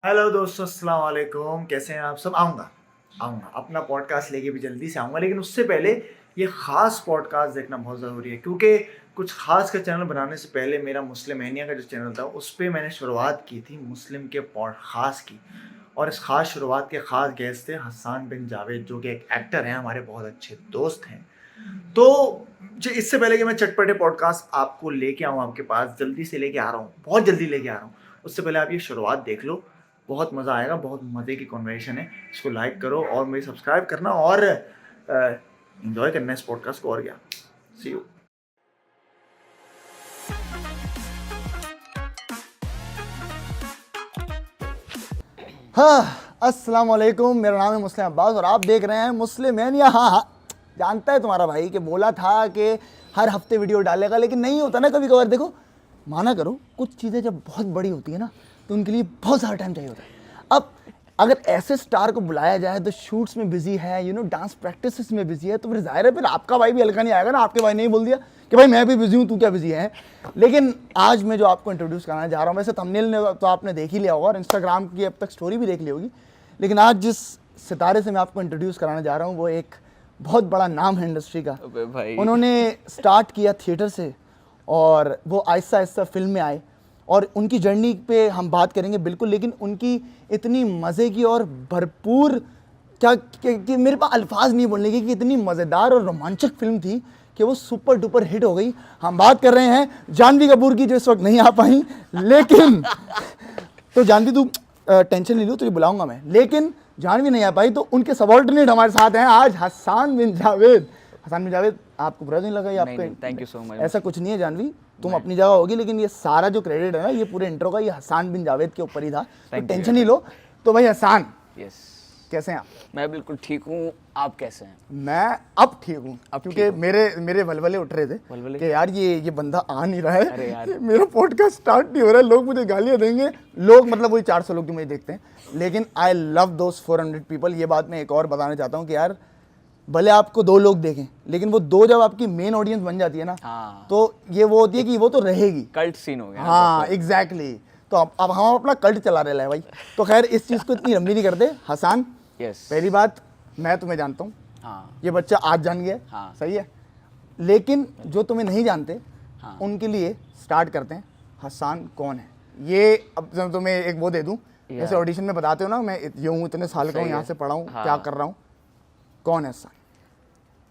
Hello दोस्तों, अस्सलाम वालेकुम। कैसे हैं आप सब? आऊँगा अपना पॉडकास्ट लेके भी जल्दी से आऊँगा, लेकिन उससे पहले ये ख़ास पॉडकास्ट देखना बहुत ज़रूरी है, क्योंकि कुछ ख़ास का चैनल बनाने से पहले मेरा मुस्लिमेनिया का जो चैनल था उस पे मैंने शुरुआत की थी मुस्लिम के पॉडकास्ट की। और इस ख़ास शुरुआत के ख़ास गेस्ट थे हसन बिन जावेद, जो कि एक एक्टर हैं, हमारे बहुत अच्छे दोस्त हैं। तो जो इससे पहले कि मैं चटपटे पॉडकास्ट आपको लेके आऊँ आपके पास, जल्दी से लेके आ रहा हूँ, बहुत जल्दी लेके आ रहा हूँ। उससे पहले आप ये शुरुआत देख लो, बहुत मज़ा आएगा, बहुत मज़े की कन्वर्सेशन है। इसको लाइक करो और मुझे सब्सक्राइब करना और एन्जॉय करना इस पॉडकास्ट को। और क्या, सी यू। हाँ, अस्सलाम वालेकुम। मेरा नाम है मुस्लिम अब्बास और आप देख रहे हैं मुस्लिमेनिया। हाँ, जानता है तुम्हारा भाई कि बोला था कि हर हफ्ते वीडियो डालेगा, लेकिन नहीं होता ना कभी कभार। देखो, माना करो, कुछ चीज़ें जब बहुत बड़ी होती है ना तो उनके लिए बहुत सारा टाइम चाहिए होता है। अब अगर ऐसे स्टार को बुलाया जाए तो शूट्स में बिजी है, डांस प्रैक्टिस में बिजी है, तो फिर जाहिर है फिर आपका भाई भी हल्का नहीं आएगा ना। आपके भाई ने ही बोल दिया कि भाई मैं भी बिजी हूँ, तू क्या बिजी है। लेकिन आज मैं जो आपको इंट्रोड्यूस कराना जा रहा हूँ, वैसे थंबनेल ने तो आपने देख ही लिया होगा और इंस्टाग्राम की अब तक स्टोरी भी देख ली होगी, लेकिन आज जिस सितारे से मैं आपको इंट्रोड्यूस कराने जा रहा हूँ वो एक बहुत बड़ा नाम है इंडस्ट्री का। भाई उन्होंने स्टार्ट किया थिएटर से और वो आहिस्ता आहिस्ता फिल्म में आए और उनकी जर्नी पे हम बात करेंगे बिल्कुल। लेकिन उनकी इतनी मज़े की और भरपूर कि मेरे पास अल्फाज नहीं बोलने के कि इतनी मज़ेदार और रोमांचक फिल्म थी कि वो सुपर डुपर हिट हो गई। हम बात कर रहे हैं जानवी कपूर की, जो इस वक्त नहीं आ पाई, लेकिन तो जानवी तू टेंशन नहीं लो, तुझे बुलाऊंगा मैं। लेकिन जानवी नहीं आ पाई तो उनके सबॉर्डिनेट हमारे साथ हैं आज, हसन बिन जावेद। हसन बिन जावेद, आपको बुरा नहीं लगा ये आपका? Thank you so much. ऐसा कुछ नहीं है जानवी, तुम अपनी जगह होगी, लेकिन ये सारा जो क्रेडिट है ना ये पूरे इंट्रो का ये हसन बिन जावेद के ऊपर ही था, तो टेंशन नहीं लो। तो भाई हसन, यस, कैसे हैं आप? मैं बिल्कुल ठीक हूँ। आप कैसे हैं? मैं अब ठीक हूँ, क्योंकि मेरे वलवले उठ रहे थे वलवले? कि यार ये बंदा आ नहीं रहा अरे है, यार। मेरा पॉडकास्ट स्टार्ट नहीं हो रहा है, लोग मुझे गालियाँ देंगे। लोग मतलब वही 400 लोग जो मुझे देखते हैं, लेकिन आई लव दोस 400 पीपल। ये बात मैं एक और बताना चाहता हूँ कि यार भले आपको 2 लोग देखें, लेकिन वो 2 जब आपकी मेन ऑडियंस बन जाती है ना, हाँ। तो ये वो होती है कि वो तो रहेगी। कल्ट सीन हो गया। हाँ एग्जैक्टली। तो अब हम अपना कल्ट चला रहे हैं भाई। तो खैर इस चीज़ को इतनी लंबी नहीं करते। हसन, यस। पहली बात, मैं तुम्हें जानता हूँ, हाँ ये बच्चा आज जान गया है, हाँ। सही है। लेकिन जो तुम्हें नहीं जानते हाँ। उनके लिए स्टार्ट करते हैं, हसन कौन है ये। अब जब तुम्हें एक वो दे दूं, जैसे ऑडिशन में बताते हो ना, मैं ये हूँ, इतने साल का हूँ, सही यहाँ है। से पढ़ा हूँ, हाँ। क्या कर रहा हूँ, कौन है हसन?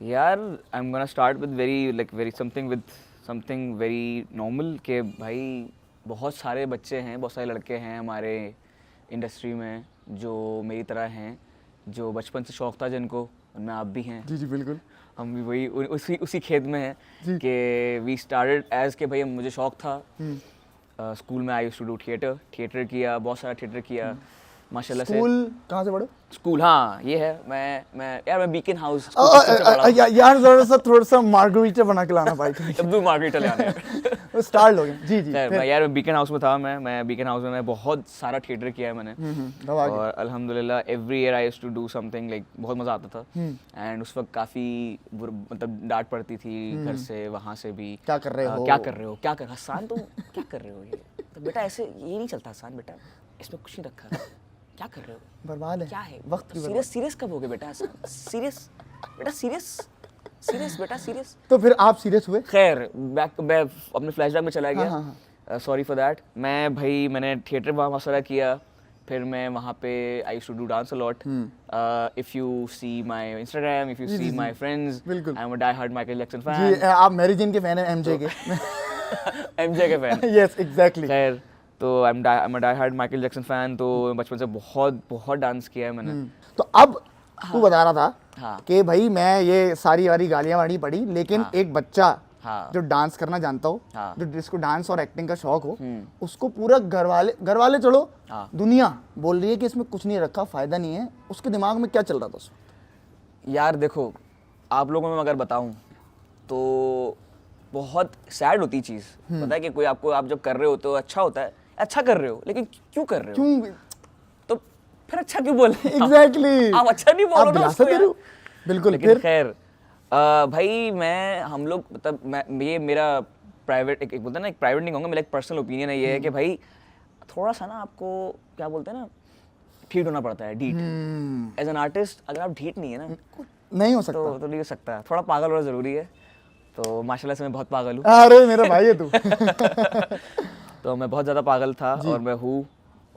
यार, आई am gonna start with very something very normal के भाई। बहुत सारे बच्चे हैं, बहुत सारे लड़के हैं हमारे इंडस्ट्री में जो मेरी तरह हैं, जो बचपन से शौक था जिनको, उनमें आप भी हैं। जी जी बिल्कुल। हम भी वही उसी खेत में हैं कि वी स्टार्टेड एज के भाई मुझे शौक था। स्कूल में I used to do theatre किया, बहुत सारा थिएटर किया माशाल्लाह से। स्कूल कहाँ से पढ़े? स्कूल, हाँ ये है। मैं बीकन हाउस यार थोड़ा सा मार्गरीटा बना के लाना भाई। अब्दुल मार्केट ले आने। स्टार लोग हैं। जी जी। खैर, फिर? यार मैं बीकन हाउस में था। मैं बीकन हाउस में मैं बहुत सारा थिएटर किया है मैंने। दबा के। और अल्हम्दुलिल्लाह every year I used to do something, like बहुत मज़ा आता था। एंड उस वक्त काफ़ी मतलब डांट पड़ती थी घर से, वहाँ से भी। क्या कर रहे हो? हसान तुम क्या कर रहे हो? ये तो बेटा ऐसे ये नहीं चलता हसान, बेटा इसमें कुछ नहीं रखा। क्या कर रहे हो? बर्बाद है क्या है वक्त की। सीरियस कब हो गए बेटा? सीरियस बेटा सीरियस। तो फिर आप सीरियस हुए? खैर मैं अपने फ्लैशबैक में चला गया। हाँ। Sorry for that. मैंने थिएटर वहाँ सारा किया, फिर मैं वहाँ पे I used to do dance a lot. If you see my Instagram, if you see my friends, बिल्कुल। I am a die hard Michael Jackson ji, fan. आप मैरी जेन के फैन हैं, एमजे के? एमजे के फैन। Yes exactly. खैर, तो I am a die hard Michael Jackson fan. तो बचपन से बहुत डांस किया है मैंने। तो अब तू बता रहा था हाँ। कि भाई मैं ये सारी वारी गालियाँ वाड़ी पड़ी, लेकिन एक बच्चा हाँ। जो डांस करना जानता हो, हाँ। जो जिसको डांस और एक्टिंग का शौक हो, उसको पूरा घर वाले चलो, हाँ। दुनिया बोल रही है कि इसमें कुछ नहीं रखा, फायदा नहीं है, उसके दिमाग में क्या चल रहा था उस वक्त? यार देखो, आप लोगों में अगर बताऊं तो बहुत सैड होती चीज़। पता है कि कोई आप जब कर रहे हो तो अच्छा होता है, अच्छा कर रहे हो, लेकिन क्यों कर रहे हो? क्यों? तो फिर अच्छा क्यों बोल रहे हो? एग्जैक्टली। आप अच्छा नहीं बोलो ना उसको यार। बिल्कुल। लेकिन फिर खैर, भाई हम लोग मतलब ये मेरा प्राइवेट एक बोलते हैं ना, एक प्राइवेट नहीं कहूँगा, मेरा एक पर्सनल ओपिनियन है। ये है कि भाई थोड़ा सा ना आपको क्या बोलते हैं ना, ढीठ होना पड़ता है, ढीठ। एज एन आर्टिस्ट अगर आप ढीठ नहीं है ना नहीं हो सकता। तो नहीं हो सकता, थोड़ा पागल होना ज़रूरी है। तो माशाल्लाह से मैं बहुत पागल हूँ। अरे मेरा भाई है तू। तो मैं बहुत ज़्यादा पागल था और मैं हूँ,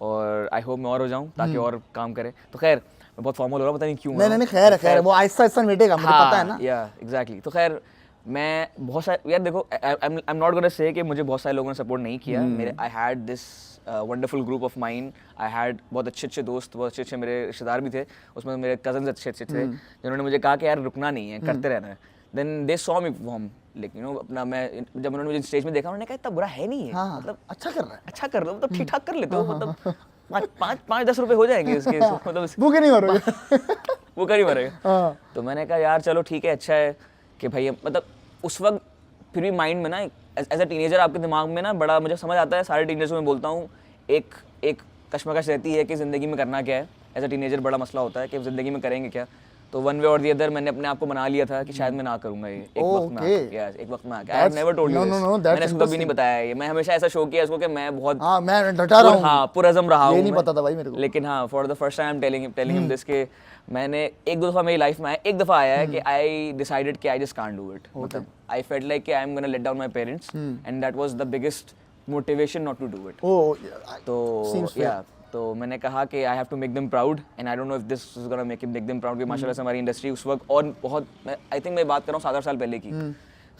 और आई होप मैं और हो जाऊँ ताकि और काम करे। तो खैर मैं बहुत फॉर्मल हो रहा हूँ, पता नहीं क्यों। नहीं, खैर है, वो आहिस्ता आहिस्ता मिटेगा, मुझे पता है ना। या एग्जैक्टली। तो खैर मैं बहुत सारे, यार देखो, आई एम नॉट गोना से कि मुझे बहुत सारे लोगों ने सपोर्ट नहीं किया। मेरे I had this wonderful group of mind, I had बहुत अच्छे दोस्त, बहुत अच्छे मेरे रिश्तेदार भी थे, उसमें मेरे कजन्स अच्छे थे जिन्होंने मुझे कहा कि यार रुकना नहीं है, करते रहना है। Then they saw me perform, लेकिन अपना मैं जब उन्होंने मुझे स्टेज में देखा, उन्होंने कहा इतना बुरा है नहीं है, मतलब अच्छा कर रहा है, अच्छा कर रहे हो, मतलब ठीक ठाक कर लेते हो, मतलब 5-10 रुपए हो जाएंगे इसके, मतलब भूखे नहीं मरोगे। वो कर ही मरेगा। तो मैंने कहा यार चलो ठीक है, अच्छा है कि भाई, मतलब उस वक्त फिर भी माइंड में ना एज अ टीनेजर आपके दिमाग में ना बड़ा, मुझे समझ आता है, सारे टीनेजर्स में बोलता हूँ, एक कश्मकश रहती है कि ज़िंदगी में करना क्या है। एज अ टीनेजर बड़ा मसला होता है कि ज़िंदगी में करेंगे क्या। तो वन वे और दी अदर मैंने अपने आप को बना लिया था कि शायद मैं ना करूँगा ये एक वक्त में आके। I have never told you this, मैंने इसको कभी नहीं बताया ये। मैं हमेशा ऐसा शो किया इसको कि मैं बहुत, मैं डटा रहा हूँ, हाँ, पुरअज़्म रहा हूँ। ये नहीं पता था भाई मेरे को, लेकिन हाँ, for the first time telling him this के मैंने एक दो दफ़ा मेरी लाइफ में आया, एक दफ़ा आया है कि आई डिसाइडेड कि I just can't do it. मतलब आई फेल्ट लाइक कि I am gonna let down my parents, and that was the biggest motivation not to do it. तो या तो मैंने कहा कि I have to make them proud, and I don't know if this is gonna make them proud, कि माशाल्लाह से हमारी इंडस्ट्री उस वक्त, और बहुत, आई थिंक मैं बात कर रहा हूँ 7-8 साल पहले की।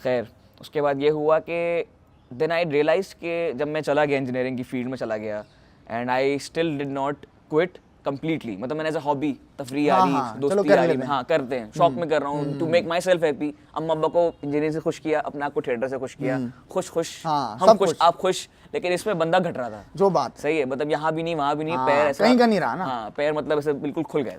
खैर उसके बाद ये हुआ कि देन आई रियलाइज कि जब मैं चला गया इंजीनियरिंग की फील्ड में चला गया, and I still did not quit completely, मतलब मैंने एज अ हॉबी, तफरी यारी, दोस्ती यारी में, हाँ करते हैं, शौक में कर रहा हूँ, to make myself happy. अम्मा अब्बा को इंजीनियरिंग से खुश किया, अपने आप को थिएटर से खुश किया, खुश हम खुश आप खुश, लेकिन इसमें बंदा घट रहा था। जो बात सही है, मतलब यहाँ भी नहीं वहाँ भी नहीं, पैर ऐसा कहीं का नहीं रहा ना। हाँ, पैर मतलब ऐसे बिल्कुल खुल गए।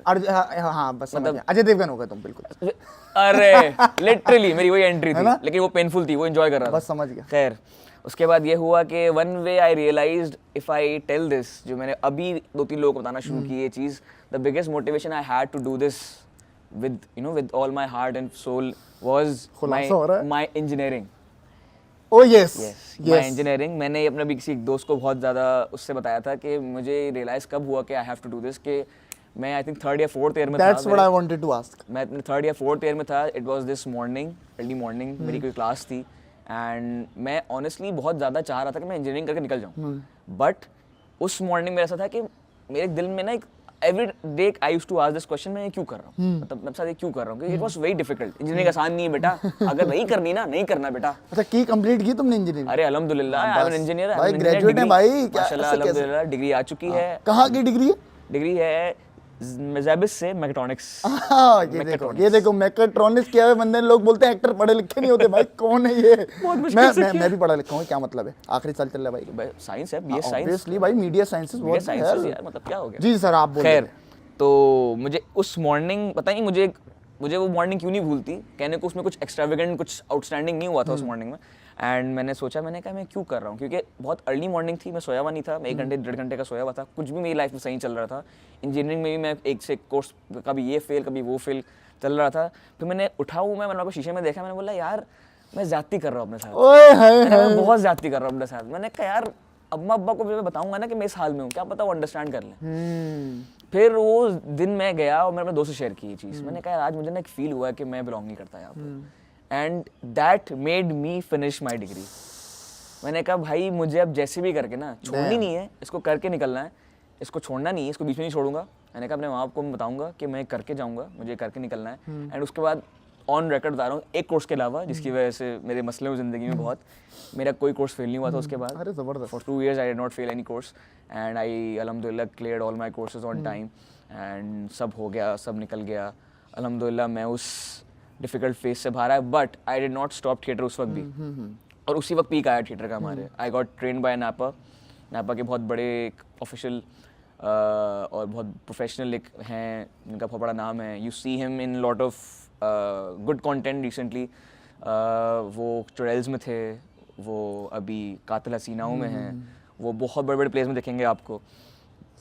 हाँ बस, मतलब अजय देवगन हो गए तुम बिल्कुल। अरे लिटरली मेरी वही एंट्री थी, लेकिन वो पेनफुल थी, वो एंजॉय कर रहा था। बस समझ गया। खैर उसके बाद ये हुआ कि one way I realized if I tell this, जो मैंने अभी 2-3 लोगों को बताना शुरू की ये चीज़, the biggest motivation I had to do this with with all my heart and soul was my engineering. Oh yes, my engineering. मैंने अपने भी किसी दोस्त को बहुत ज़्यादा उससे बताया था कि मुझे रियलाइज़ कब हुआ कि I have to do this, कि मैं आई थिंक 3rd या 4th ईयर में था। That's what I wanted to ask. मैं अपने 3rd या 4th ईयर में था। It was this morning, early morning, मेरी कोई क्लास थी, एंड मैं ऑनेस्टली बहुत ज़्यादा चाह रहा था कि मैं इंजीनियरिंग करके निकल जाऊँ। बट उस मॉर्निंग में ऐसा था कि मेरे दिल में ना एक every day I used to ask this question, मैं ये क्यों कर रहा हूँ, मतलब मैं साथ ये क्यों कर रहा हूँ, क्योंकि it was very difficult. Engineering आसान नहीं है बेटा, अगर नहीं करनी ना नहीं करना बेटा। अच्छा, की कंप्लीट की तुमने इंजीनियरिंग? अरे अल्हम्दुलिल्लाह, आई एम एन इंजीनियर, भाई ग्रेजुएट है भाई, माशाल्लाह अल्हम्दुलिल्लाह, डिग्री आ चुकी है। कहाँ की डिग्री है? डिग्री है ज़ैबिस से, मैकेट्रॉनिक्स। ये देखो मैकेट्रॉनिक्स क्या है, बंदे लोग बोलते हैं एक्टर पढ़े लिखे नहीं होते, भाई कौन है ये? मैं भी पढ़ा लिखा हूँ, क्या मतलब है, आखिरी साल चल रहा है भाई। साइंस है, बीएस साइंस। ऑब्वियसली भाई, मीडिया साइंसेस बहुत है यार, मतलब क्या हो गया। जी सर, आप बोलिए। खैर तो मुझे उस मॉर्निंग, पता नहीं मुझे वो मॉर्निंग क्यों नहीं भूलती, कहने को उसमें कुछ एक्स्ट्रावेगेंट, कुछ आउटस्टैंडिंग नहीं हुआ था उस मॉर्निंग में। एंड मैंने सोचा, मैंने कहा मैं क्यों कर रहा हूँ, क्योंकि बहुत अर्ली मॉर्निंग थी, मैं सोया हुआ नहीं था, मैं 1 घंटे 1.5 घंटे का सोया हुआ था, कुछ भी मेरी लाइफ में सही चल रहा था। इंजीनियरिंग में भी मैं एक से एक कोर्स, कभी ये फेल कभी वो फेल चल रहा था। फिर मैंने उठा हूँ, मैंने शीशे में देखा, मैंने बोला यार मैं ज्यादती कर रहा हूँ अपने साथ, मैं बहुत ज्यादती कर रहा हूँ अपने साथ। मैंने कहा यार अम्मा अब्बा को भी मैं बताऊंगा ना कि मैं इस हाल में हूँ, क्या पता वो अंडरस्टैंड कर लें। फिर वो दिन मैं गया और मैंने अपने दोस्त से शेयर की ये चीज़। मैंने कहा आज मुझे ना एक फील हुआ है कि मैं बिलोंग नहीं करता यहाँ पर, and that made me finish my degree. मैंने कहा भाई मुझे अब जैसे भी करके ना छोड़नी नहीं है, इसको करके निकलना है, इसको छोड़ना नहीं है, इसको बीच में नहीं छोड़ूंगा। मैंने कहा अपने माँ बाप को मैं बताऊंगा कि मैं करके जाऊंगा, मुझे करके निकलना है। एंड उसके बाद ऑन रिकॉर्ड बता रहा हूँ, एक कोर्स के अलावा जिसकी वजह से मेरे मसले हुए ज़िंदगी में बहुत, मेरा कोई कोर्स फेल नहीं हुआ था उसके बाद। अरे ज़बरदस्त। For 2 years I did not fail any course, and I अल्हम्दुलिल्लाह cleared all my courses on time, and सब हो गया, सब निकल गया अल्हम्दुलिल्लाह। मैं उस डिफ़िकल्ट फेज से बाहर आया, but I did not stop theatre उस वक्त भी, और उसी वक्त पीक आया थिएटर का हमारे। आई गॉट ट्रेन बाय नापा के बहुत बड़े एक ऑफिशियल और बहुत प्रोफेशनल एक हैं, जिनका बहुत बड़ा नाम है। You see him in lot of good content recently. वो चुड़ैल्स में थे, वो अभी कातिल हसीनाओं में हैं, वो बहुत बड़े बड़े प्लेस में देखेंगे आपको।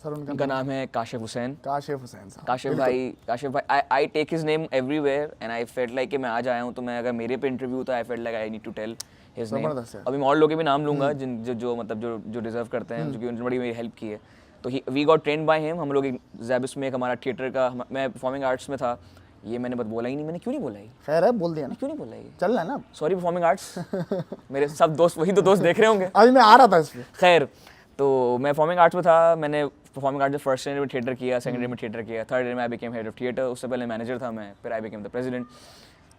सर उनका नाम है काशिफ हुसैन। काशिफ भाई I take his name everywhere, and I felt like कि मैं आज आया हूँ तो मैं, अगर मेरे पे इंटरव्यू होता है, I felt like I need to tell his name. अभी मैं और लोगों के भी नाम लूँगा जो मतलब जो डिजर्व करते हैं, क्योंकि उन्होंने बड़ी मेरी हेल्प की है। तो we got train by him. हम लोग जैबिस में एक हमारा थिएटर का, मैं परफॉर्मिंग आर्ट्स में था। ये मैंने बस बोला ही नहीं, मैंने क्यों नहीं बोला ये, खैर है, बोल दिया ना, क्यों नहीं बोला ये, चल रहा है ना। Sorry performing arts. मेरे सब दोस्त, वही तो दोस्त देख रहे होंगे। अभी मैं आ रहा था इस पे। खैर, तो मैं परफॉर्मिंग आर्ट्स में था। मैंने परफॉर्मिंग आर्ट्स में फर्स्ट ईयर में थिएटर किया, सेकंड ईयर में थिएटर किया, थर्ड ईयर में I became head of theatre. उससे पहले मैनेजर था मैं, फिर आई बिकेम द प्रेसिडेंट।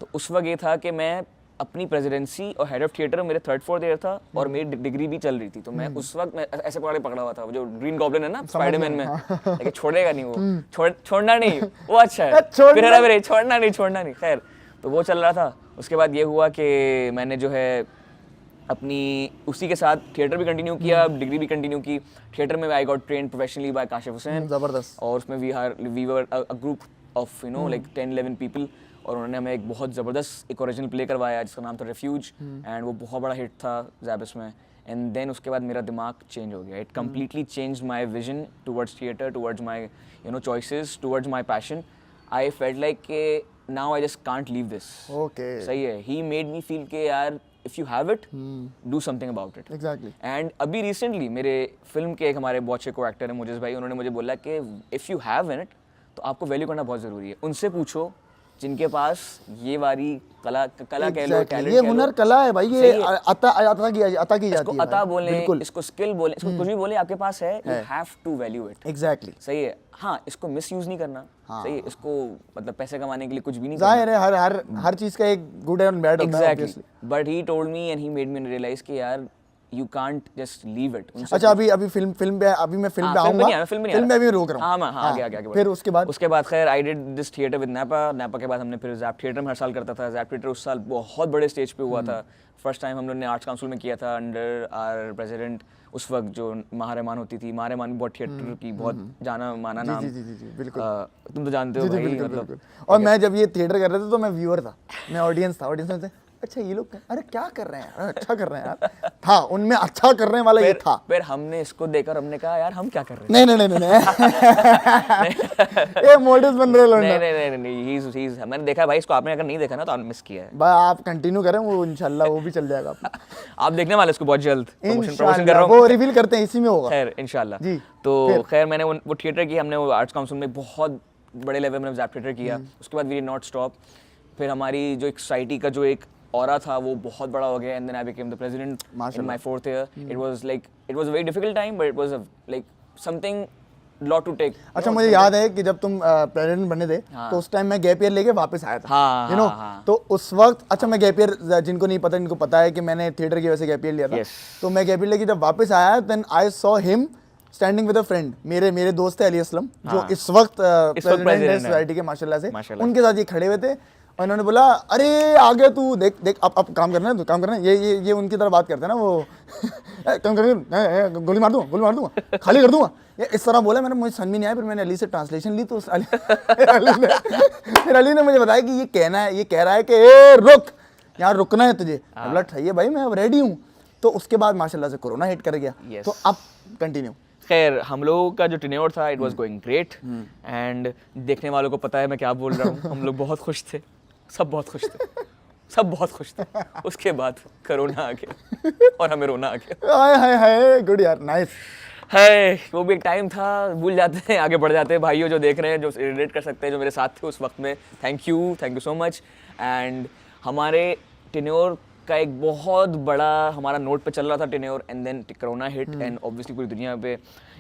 तो उस वक्त ये था कि मैं अपनी प्रेसिडेंसी और हेड ऑफ थिएटर मेरे थर्ड फोर्थ ईयर था और मेरी डिग्री भी चल रही थी। तो मैं उस वक्त मैं ऐसे पकड़ा हुआ था, वो जो ग्रीन गॉब्लिन है ना स्पाइडरमैन में, लेकिन छोड़ेगा नहीं वो, छोड़ना नहीं, वो अच्छा है, फिर मेरे छोड़ना नहीं। खैर, तो वो चल रहा था। उसके बाद ये हुआ कि मैंने जो है अपनी उसी के साथ थिएटर भी कंटिन्यू किया, डिग्री भी कंटिन्यू की। थिएटर में I got train professionally by Kashif Hussain, जबरदस्त। और उसमें we were a group of like 10-11 people, और उन्होंने हमें एक बहुत ज़बरदस्त एक ओरिजिनल प्ले करवाया जिसका नाम था रेफ्यूज, एंड वो बहुत बड़ा हिट था जैबिस में। एंड देन उसके बाद मेरा दिमाग चेंज हो गया। It completely change my vision towards theatre, towards my choices, towards my passion. I felt like के now I just can't leave this. Okay, सही है। ही मेड मी फील के यार if you have it, do something about it. Exactly. And अभी recently मेरे film के एक हमारे बहुत अच्छे को एक्टर हैं मुजेस भाई, उन्होंने मुझे बोला कि if you have in it तो आपको वैल्यू करना बहुत ज़रूरी है। उनसे पूछो जिनके पास ये वारी कला कह लो, टैलेंट, ये हुनर कला है भाई, ये अता की जाती है। इसको अता बोले, इसको स्किल बोले, इसको कुछ भी बोले, आपके पास है, you have to value it. Exactly, सही है। हाँ, इसको मिसयूज नहीं करना। सही है। इसको मतलब पैसे कमाने के लिए कुछ भी नहीं जाहिर है, हर चीज का एक गुड एंड बैड होता है। Exactly. But he told me and he made me realize कि यार you can't just leave it. अच्छा, अभी फिल्म पे आऊंगा। फिल्म में अभी रोक रहा हूं। हाँ, आगे फिर उसके बाद खैर I did this theatre with NAPA के बाद हमने फिर जैप थिएटर में हर साल करता था। जैप थिएटर उस साल बहुत बड़े स्टेज पे हुआ था। फर्स्ट टाइम हम लोग ने आर्ट्स काउंसिल में किया था अंडर आवर प्रेसिडेंट उस वक्त जो महारहमान होती थी। महारहमान भी बहुत थिएटर की बहुत जाना माना नाम। जी, बिल्कुल। तुम तो जानते हो भाई, मतलब। और मैं जब ये थिएटर कर रहे थे तो मैं व्यूअर था, मैं ऑडियंस में से अच्छा ये लोग अरे क्या कर रहे हैं, अरे अच्छा कर रहे हैं यार, था उनमें अच्छा करने वाला ये था। फिर हमने इसको देखकर हमने कहा यार हम क्या कर रहे हैं। नहीं ये मोटिव्स बन रहे लोग। नहीं, मैंने देखा भाई, इसको आपने अगर नहीं देखा ना तो आपने मिस किया है भाई। आप कंटिन्यू करें, वो इंशाल्लाह वो भी चल जाएगा आपका। आप देखने वाले इसको बहुत जल्द, प्रमोशन कर रहा हूं, वो रिवील करते हैं, इसी में होगा। खैर इंशाल्लाह जी। तो खैर मैंने वो थिएटर की, हमने वो आर्ट्स काउंसिल में बहुत बड़े लेवल में जैप थिएटर किया। उसके बाद वी डिड नॉट स्टॉप। फिर हमारी जो एक सोसाइटी का जो एक ऑरा था वो बहुत बड़ा हो गया। And then I became the president in my fourth year. It was a very difficult time, but it was like something lot to take. अच्छा, मुझे याद है कि जब तुम प्रेसिडेंट बने थे तो उस टाइम मैं गैप ईयर लेके वापस आया था, यू नो। तो उस वक्त, अच्छा मैं गैप ईयर, जिनको नहीं पता इनको पता है कि मैंने थिएटर की वजह से गैप ईयर लिया था। तो मैं गैप ईयर लेके जब वापस आया, then I saw him standing with a friend. मेरे दोस्त है अली असलम, जो इस वक्त प्रेसिडेंट है सोसाइटी के, माशाल्लाह से। उनके साथ ये खड़े हुए थे और इन्होंने बोला अरे आ गया तू, देख अब काम करना है, तो काम करना है। ये उनकी तरह बात करते हैं ना वो काम कर, गोली मार दूंगा, खाली कर दूंगा, ये इस तरह बोला। मुझे समझ में नहीं आया। फिर मैंने अली से ट्रांसलेशन ली तो अली ने मुझे बताया कि ये कह रहा है कि ए रुक, यहाँ रुकना है तुझे। बोला ठीक है भाई, मैं अब रेडी हूँ। तो उसके बाद माशाल्लाह से कोरोना हिट कर गया। तो अब कंटिन्यू। खैर हम लोगों का जो टेन्योर था, it was going great. And देखने वालों को पता है मैं क्या बोल रहा हूँ। हम लोग बहुत खुश थे, सब बहुत खुश थे। उसके बाद कोरोना आ गया और हमें रोना आ गया। हाय गुड यार, नाइस है। वो भी एक टाइम था, भूल जाते हैं, आगे बढ़ जाते हैं। भाइयों जो देख रहे हैं, जो रिलेट कर सकते हैं, जो मेरे साथ थे उस वक्त में, thank you so much. And हमारे टेन्योर का एक बहुत बड़ा हमारा नोट पे चल रहा था tenure, and then corona hit, and obviously पूरी दुनिया पे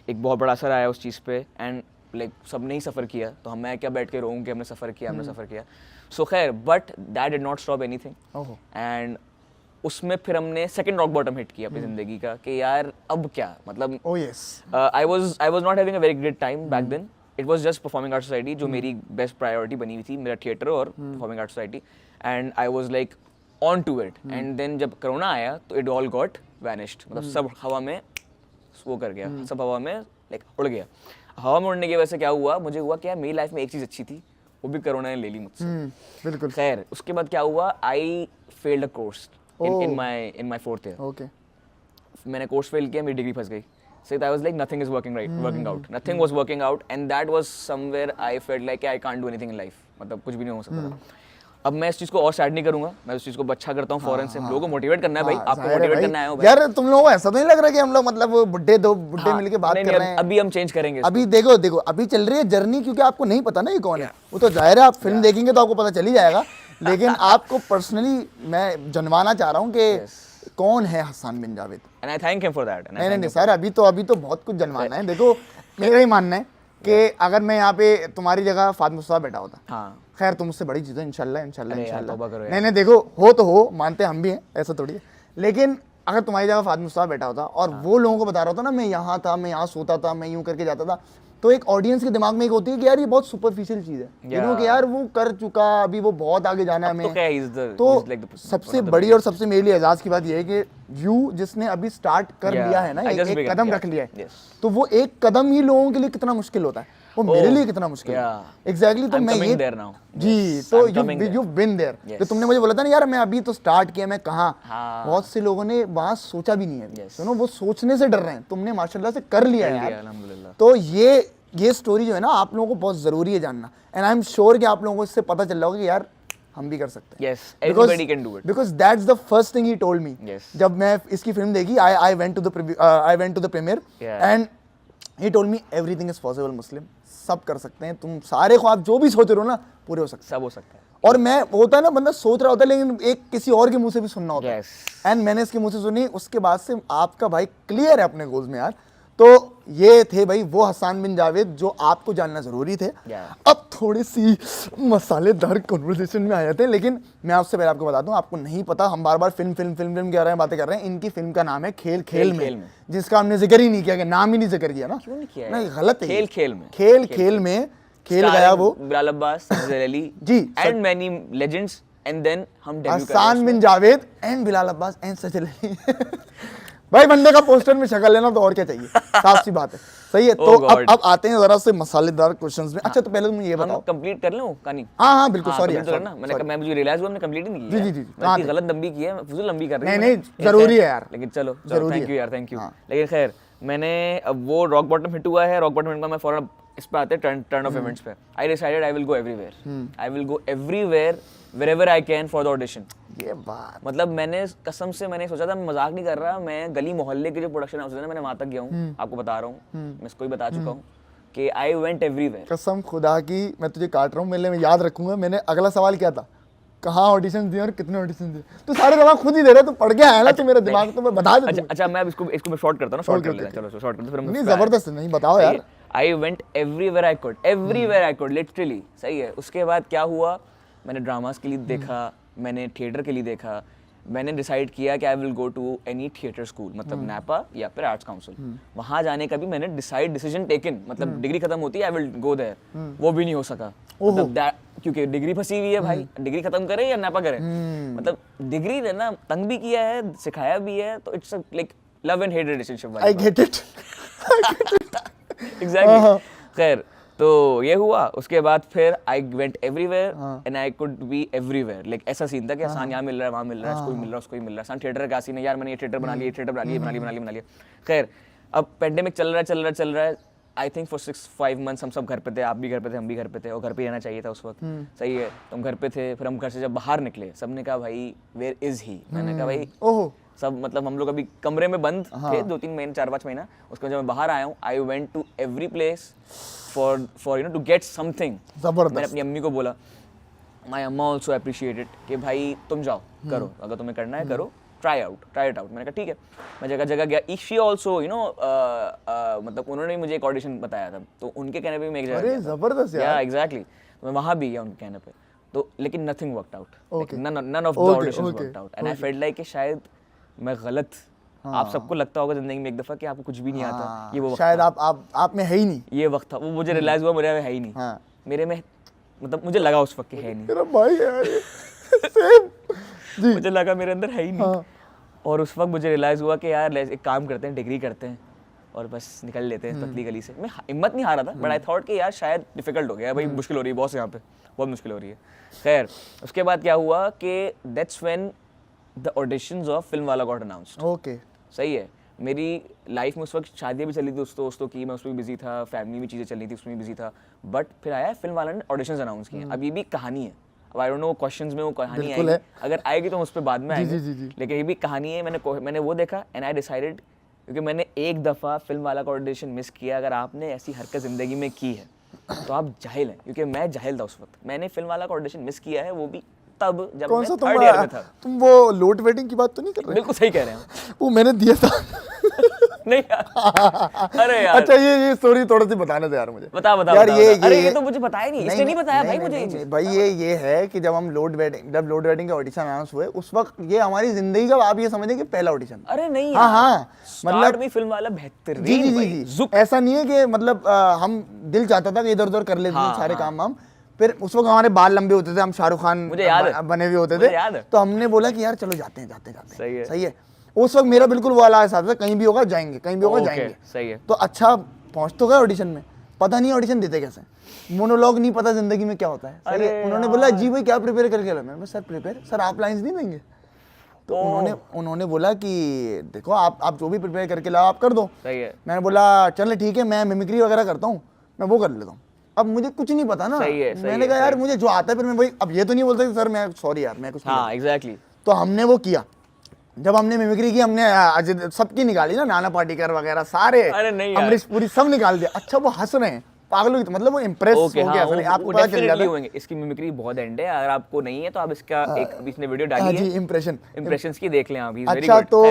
एक बहुत बड़ा असर आया उस चीज़ पे। एंड लाइक सबने ही सफ़र किया, तो मैं क्या बैठ के रोऊं कि हमने सफ़र किया। सो खैर, but that did not stop anything. And उसमें फिर हमने सेकंड रॉक बॉटम हिट किया अपनी ज़िंदगी का कि यार अब क्या, मतलब I was not having a very great time back then. It was just performing art society जो मेरी बेस्ट प्रायोरिटी बनी हुई थी, मेरा थिएटर और performing art society. And I was like on to it. And then जब corona आया तो इट ऑल गॉट वैनिश्ड, मतलब सब हवा में वो कर गया, सब हवा में लाइक उड़ गया। हवा में उड़ने की वजह से क्या हुआ, मुझे हुआ कि यार मेरी लाइफ में एक चीज़ अच्छी थी, वो भी कोरोना ने ले ली मुझसे। बिल्कुल। खैर उसके बाद क्या हुआ, I failed a course in my fourth year. Okay. मैंने कोर्स फेल किया, मेरी डिग्री फंस गई। So I was like nothing is working out. Nothing was working out, and that was somewhere I felt like I can't do anything in life. मतलब कुछ भी नहीं हो सकता था। अब मैं इस चीज़ को और स्टार्ट नहीं करूंगा, मैं उस चीज़ को अच्छा करता हूँ फौरन से। लोगों को मोटिवेट करना है भाई, हाँ, आपको जाहिर है मोटिवेट भाई। करना है भाई। यार तुम लोगों को ऐसा तो नहीं लग रहा कि हम लोग मतलब दो बुड्ढे हाँ, मिलके बात नहीं, कर नहीं, रहे हैं? अभी हम चेंज करेंगे इसको। अभी देखो देखो अभी चल रही है जर्नी, क्योंकि आपको नहीं पता ना ये कौन है। वो तो जाहिर है आप फिल्म देखेंगे तो आपको पता चल ही जाएगा, लेकिन आपको पर्सनली मैं जनवाना चाह रहा हूँ कि कौन है Hasan bin Javed. And I thank him for that. नहीं नहीं सर, अभी तो बहुत कुछ जनवाना है। देखो मेरा ही मानना है कि अगर मैं यहाँ पे तुम्हारी जगह फातिमा मुस्तफा बैठा होता, हाँ, खैर तुम मुझसे बड़ी चीज़ है इंशाल्लाह इंशाल्लाह अरे यार, इंशाल्लाह। तौबा करो यार। नहीं नहीं देखो, हो तो हो, मानते हम भी हैं, ऐसा थोड़ी है। लेकिन अगर तुम्हारी जगह फातिमा मुस्तफा बैठा होता और वो लोगों को बता रहा होता ना, मैं यहाँ था, मैं यहाँ सोता था, मैं यूँ करके जाता था, तो एक ऑडियंस के दिमाग में एक होती है कि यार ये बहुत सुपरफिशियल चीज़ है, कि यार वो कर चुका, अभी वो बहुत आगे जाना है तो हमें। क्या है, he's the- तो he's like the- सबसे one of the बड़ी और सबसे मेरे लिए एजाज की बात यह है कि यू जिसने अभी स्टार्ट कर Yeah, लिया है ना, I just एक began, कदम yeah, रख लिया है, yes. तो वो एक कदम ही लोगों के लिए कितना मुश्किल होता है, वो मेरे लिए कितना मुश्किल है। yeah. एग्जैक्टली। तो I'm मैं coming ये there now. जी, Yes, तो I'm coming there. You been there. Yes. जो तुमने मुझे बोला था ना यार मैं अभी तो स्टार्ट किया, मैं कहाँ, हाँ। बहुत से लोगों ने वहाँ सोचा भी नहीं है। Yes. सुनो, वो सोचने से डर रहे हैं, तुमने माशाल्लाह से कर लिया है यार। अल्हम्दुलिल्लाह। तो ये स्टोरी जो है ना, आप लोगों को बहुत ज़रूरी है जानना, एंड आई एम श्योर कि आप लोगों को इससे पता चल रहा होगा कि यार हम भी कर सकते हैं। Yes, everybody can do it. Because that's the first thing he told me. Yes. जब मैं इसकी फिल्म देखी, I went to the premiere, Yeah. and he told me everything is possible Muslim, सब कर सकते हैं, तुम सारे ख्वाब जो भी सोच रहे हो ना पूरे हो सकते हैं। सब हो सकता है। और मैं, होता है ना बंदा सोच रहा होता है लेकिन एक किसी और के मुंह से भी सुनना होता है, Yes. एंड मैंने इसके मुंह से सुनी, उसके बाद से आपका भाई क्लियर है अपने गोल्स में यार। तो ये थे भाई वो हसन बिन जावेद जो आपको जानना जरूरी थे। Yeah. अब थोड़ी सी मसालेदार कन्वर्सेशन में आ जाते हैं, लेकिन मैं आपसे पहले आपको बता दूं, आपको नहीं पता, हम बार बार फिल्म फिल्म फिल्म फिल्म कह रहे हैं, बातें कर रहे हैं, इनकी फिल्म का नाम है खेल खेल में, जिसका हमने जिक्र ही नहीं किया, कि नाम ही नहीं जिक्र किया ना। क्यों नहीं किया है? नहीं, गलत है। खेल खेल में। खेल खेल में खेल गया वो Bilal Abbas, Afzal Ali ji, and many legends, and then हम डेब्यू कर हसन बिन जावेद एंड बिलाल अब्बास एंड सजल अली। भाई बंदे का पोस्टर में शक्ल लेना तो और क्या चाहिए, साफ सी बात है। सही है। तो अब आते हैं जरा से मसालेदार क्वेश्चंस में। अच्छा तो पहले तुम ये हम बताओ। कंप्लीट कर लूं कहानी? हाँ बिल्कुल, सॉरी complete तो करना। मैंने कहा, मैं मुझे रियलाइज हुआ हमने कंप्लीट ही नहीं जी, किया। जी, जी, मैं हाँ, इतनी गलत लंबी की है, फुजूल लंबी कर रही नहीं, हूं नहीं, मैंने। जरूरी है यार। लेकिन चलो जरूरी थैंक यू है। यार, थैंक यू। हाँ। लेकिन खैर, मैंने अब वो रॉक बॉटम हिट हुआ है, रॉक बॉटम हिट का मैं फौरन इस पे आते हैं टर्न ऑफ इवेंट्स पे। I decided I will go everywhere, I will go everywhere wherever I can for the audition. ये बात मतलब मैंने कसम से मैंने सोचा था, मैं मजाक नहीं कर रहा, मैं गली मोहल्ले के जो प्रोडक्शन हाउस है ना, मैंने वहां तक गया हूँ, आपको बता रहा हूँ, मैं इसको ही बता चुका हूँ कि आई वेंट एवरीवेयर। कसम खुदा की मैं तुझे काट रहा हूँ, मैं याद रखूंगा। मैंने अगला सवाल क्या था, कहाँ ऑडिशन दिए और कितने ऑडिशन दिए, तो सारे जवाब खुद ही दे रहे, तो पढ़ के आया ना तो मेरा दिमाग, तो मैं बता देता हूँ। अच्छा मैं अब इसको मैं शॉर्ट करता हूँ ना, शॉर्ट कर लेते हैं, चलो शॉर्ट करते हैं, फिर हम नहीं जबरदस्त है, नहीं बताओ यार। I went everywhere I could literally. सही है। उसके बाद क्या हुआ, मैंने ड्रामास के लिए देखा, मैंने थिएटर के लिए देखा, मैंने डिसाइड किया कि I will go to any theatre school, मतलब नैपा या फिर आर्ट्स काउंसिल, वहां जाने का भी मैंने डिसीजन टेकन। मतलब डिग्री खत्म होती है, आई विल गो देयर, वो भी नहीं हो सका। मतलब क्योंकि डिग्री फंसी हुई है भाई, डिग्री खत्म करे या नैपा करे, मतलब डिग्री ने ना तंग भी किया है, सिखाया भी है, तो it's like love and hate relationship. I get it. Exactly. खैर, तो ये हुआ। उसके बाद फिर I went everywhere and I could be everywhere. Like ऐसा सीन था कि आसान यहाँ मिल रहा है, वहाँ मिल रहा है, इसको भी मिल रहा है, उसको भी मिल रहा है। आसान थिएटर का सीन है यार, मैंने ये थिएटर बना लिया, थिएटर बना लिया। खैर, अब पेंडेमिक चल रहा है। आई थिंक फॉर 6-5 मंथ्स हम सब घर पे थे, आप भी घर पे थे, हम भी घर पे थे, और घर पे रहना चाहिए था उस वक्त। सही है। तो हम घर पे थे, फिर हम घर से जब बाहर निकले, सबने कहा भाई वेयर इज ही। मैंने कहा भाई ओहो, सब, मतलब हम लोग अभी कमरे में बंद थे 2-3 महीने, 4-5 महीना। उसके बाद जब मैं बाहर आया हूँ, I went to every place for you know to get something. जबरदस्त। मैंने अपनी अम्मी को बोला, माई अम्मा ऑल्सो अप्रिशिएटेड कि भाई तुम जाओ, करो, अगर तुम्हें करना है करो, ट्राई इट आउट। मैंने कहा ठीक है। मैं जगह जगह गया। शी ऑल्सो यू नो मतलब उन्होंने मुझे एक ऑडिशन बताया था, तो उनके कहने पे मैं एक जगह अरे गया था। जबरदस्त यार। एग्जैक्टली। तो मैं वहाँ भी गया उनके कहने पे, तो लेकिन nothing worked out. Okay. None of the Okay, auditions okay, worked out, and I felt like कि शायद मैं गलत। आप सबको लगता होगा जिंदगी में एक दफा कि आपको कुछ भी नहीं आता, ये वो वक्त शायद था। आप में है ही नहीं। ये वक्त था, वो मुझे रियलाइज हुआ मेरे में है ही नहीं। हाँ। मेरे में मतलब मुझे लगा उस वक्त कि है नहीं, मेरा भाई है यार ये। सेम जी। मुझे लगा मेरे अंदर है ही नहीं। और उस वक्त मुझे रियलाइज हुआ कि यार एक काम करते हैं, डिग्री करते हैं और बस निकल लेते हैं पतली गली से। मैं हिम्मत नहीं हारा था, बट आई थॉट कि यार शायद डिफिकल्ट हो गया भाई, मुश्किल हो रही है बॉस, यहाँ पे बहुत मुश्किल हो रही है। खैर, उसके बाद क्या हुआ कि that's when the auditions of film वाला गॉट अनाउंस्ड। ओके। सही है। मेरी लाइफ में उस वक्त शादियाँ भी चली थी दोस्तों की, मैं उसमें भी बिजी था, फैमिली में चीज़ें चल रही थी, उसमें भी बिजी था। बट फिर आया फिल्म वाला ने ऑडिशंस अनाउंस किए। अब ये भी कहानी है, अब आई डोंट नो क्वेश्चंस में वो कहानी बिल्कुल आएगी, है। अगर आएगी तो हम उस पर बाद में आएंगे। जी। लेकिन ये भी कहानी है, मैंने वो देखा एंड आई डिसाइडेड, क्योंकि मैंने एक दफ़ा फिल्म वाला का ऑडिशन मिस किया। अगर आपने ऐसी हरकत ज़िंदगी में की है तो आप जाहिल हैं, क्योंकि मैं जाहिल था उस वक्त। मैंने फिल्म वाला का ऑडिशन मिस किया है, वो भी तब जब कौन मैं सा थर्ड ईयर में था। तुम वो लोड वेडिंग की बात तो नहीं कर रहे? बिल्कुल सही कह रहे हैं वो मैंने दिया था। नहीं यार, अरे यार अच्छा ये स्टोरी थोड़ी सी बताने दो यार मुझे। बता यार अरे ये तो मुझे बताया नहीं, इसने नहीं बताया भाई मुझे ये नहीं, चीज़। भाई ये है कि जब लोड वेडिंग के ऑडिशन अनाउंस हुए उस वक्त ये हमारी जिंदगी का आप ये समझे कि पहला ऑडिशन। अरे नहीं हाँ यार, हाँ मतलब में फिल्म वाला बेहतरीन जी भाई, जी जुक। ऐसा नहीं है कि मतलब हम दिल चाहता था कि इधर उधर कर लेते थे सारे काम हम। फिर उस वक्त हमारे बाल लंबे होते थे, हम शाहरुख खान मुझे याद है, बने हुए होते मुझे थे, याद है। तो हमने बोला कि यार चलो जाते हैं सही है। सही है। उस वक्त मेरा बिल्कुल वो वाला एहसास था, कहीं भी होगा जाएंगे, कहीं भी होगा ओके, जाएंगे। सही है। तो अच्छा पहुंच तो गए ऑडिशन में, पता नहीं ऑडिशन देते कैसे, मोनोलॉग नहीं पता जिंदगी में क्या होता है। सही है। अरे उन्होंने बोला जी भाई क्या प्रिपेयर करके आए? मैंने सर प्रिपेयर, सर आप लाइंस नहीं देंगे? तो उन्होंने बोला कि देखो आप जो भी प्रिपेयर करके लाओ आप कर दो। सही है। मैंने बोला चल ठीक है, मैं मिमिक्री वगैरह करता हूँ, मैं वो कर लेता हूँ। अब मुझे कुछ नहीं पता ना। सही है, मैंने कहा यार मुझे जो आता है, फिर मैं वही, अब ये तो नहीं बोलता कि सर मैं सॉरी यार मैं कुछ नहीं हाँ एग्जैक्टली। तो हमने वो किया। जब हमने मिमिक्री की, हमने अजय सबकी निकाली ना, नाना पाटेकर वगैरह सारे, अरे नहीं यार। अमरीश पुरी सब निकाल दिया। अच्छा वो हंस रहे हैं पागलों की, मतलब वो इम्प्रेस हो गया। आपको पता चल जाता है होंगे इसकी मिमिक्री बहुत एंड है। अगर आपको नहीं है तो आप इसका एक इसने वीडियो हाँ डाली जी, है इंप्रेशंस की, देख लें आप। अच्छा तो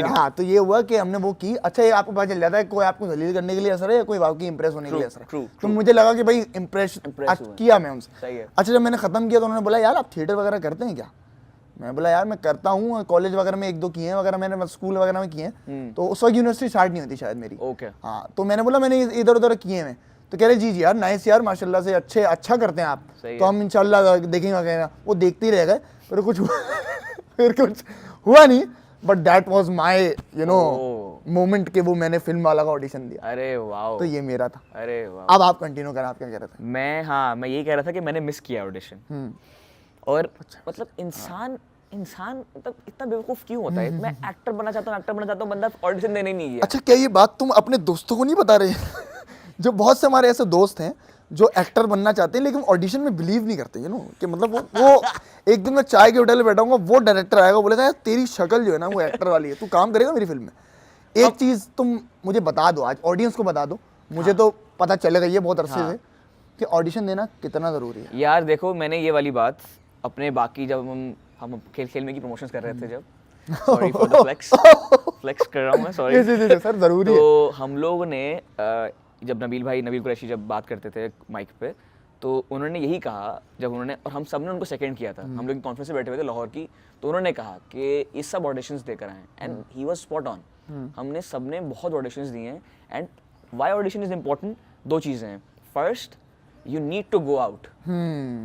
हाँ, तो ये हुआ कि हमने वो की। अच्छा ये आपको पता चल जाता है कोई आपको जलील करने के लिए असर है या कोई वाकई इंप्रेस होने के लिए असर है। तो मुझे लगा कि भाई इम्प्रेस किया मैं उनसे। सही है। अच्छा जब मैंने खत्म किया तो उन्होंने बोला यार आप थिएटर वगैरह करते हैं क्या? मैं बोला यार मैं करता हूँ, कॉलेज वगैरह में एक दो किए हैं वगैरह, मैंने स्कूल वगैरह में किए हैं। तो उस वक्त यूनिवर्सिटी स्टार्ट नहीं होती शायद मेरी। ओके। हाँ तो मैंने बोला मैंने इधर उधर किए हैं। तो कह रहे जी यार नाइस यार माशाल्लाह से अच्छा करते हैं आप, तो हम इंशाल्लाह देखेंगे वगैरह। वो देखते ही रह गए, फिर कुछ हुआ नहीं। But that was my you know moment कि वो मैंने फिल्म वाला का ऑडिशन दिया। अरे वाओ, तो ये मेरा था। अरे वाओ। अब आप कंटिन्यू करें, आप क्या कह रहे थे? मैं यही कह रहा था कि मैंने मिस किया ऑडिशन। और मतलब इंसान मतलब इतना बेवकूफ क्यों होता है? मैं एक्टर बनना चाहता हूँ, बंदा ऑडिशन देने नहीं गया। अच्छा क्या ये बात तुम अपने दोस्तों को नहीं बता रहे? जो बहुत से हमारे ऐसे दोस्त हैं जो एक्टर बनना चाहते हैं लेकिन ऑडिशन में बिलीव नहीं करते, यू नो, कि मतलब वो एक दिन मैं चाय के होटल में बैठा हूँ, वो डायरेक्टर आएगा, बोलेगा यार तेरी शक्ल जो है ना वो एक्टर वाली है, तू काम करेगा मेरी फिल्म में। एक चीज़ तुम मुझे बता दो, आज ऑडियंस को बता दो, मुझे तो पता चलेगा ये बहुत अरसे से, कि ऑडिशन देना कितना ज़रूरी है। यार देखो मैंने ये वाली बात अपने बाकी जब हम खेल में की प्रमोशंस कर रहे थे, जब सॉरी फॉर द फ्लेक्स कर रहा हूँ मैं, सॉरी सर ज़रूरी है। तो हम लोगों ने जब नबील कुरैशी जब बात करते थे माइक पे, तो उन्होंने यही कहा जब उन्होंने, और हम सब ने उनको सेकंड किया था, हम लोग कॉन्फ्रेंस में बैठे हुए थे लाहौर की, तो उन्होंने कहा कि ये सब ऑडिशंस देकर आए and he was spot on. हमने सब ने बहुत ऑडिशंस दिए हैं। And why audition is important, दो चीज़ें हैं। First, you need to go out.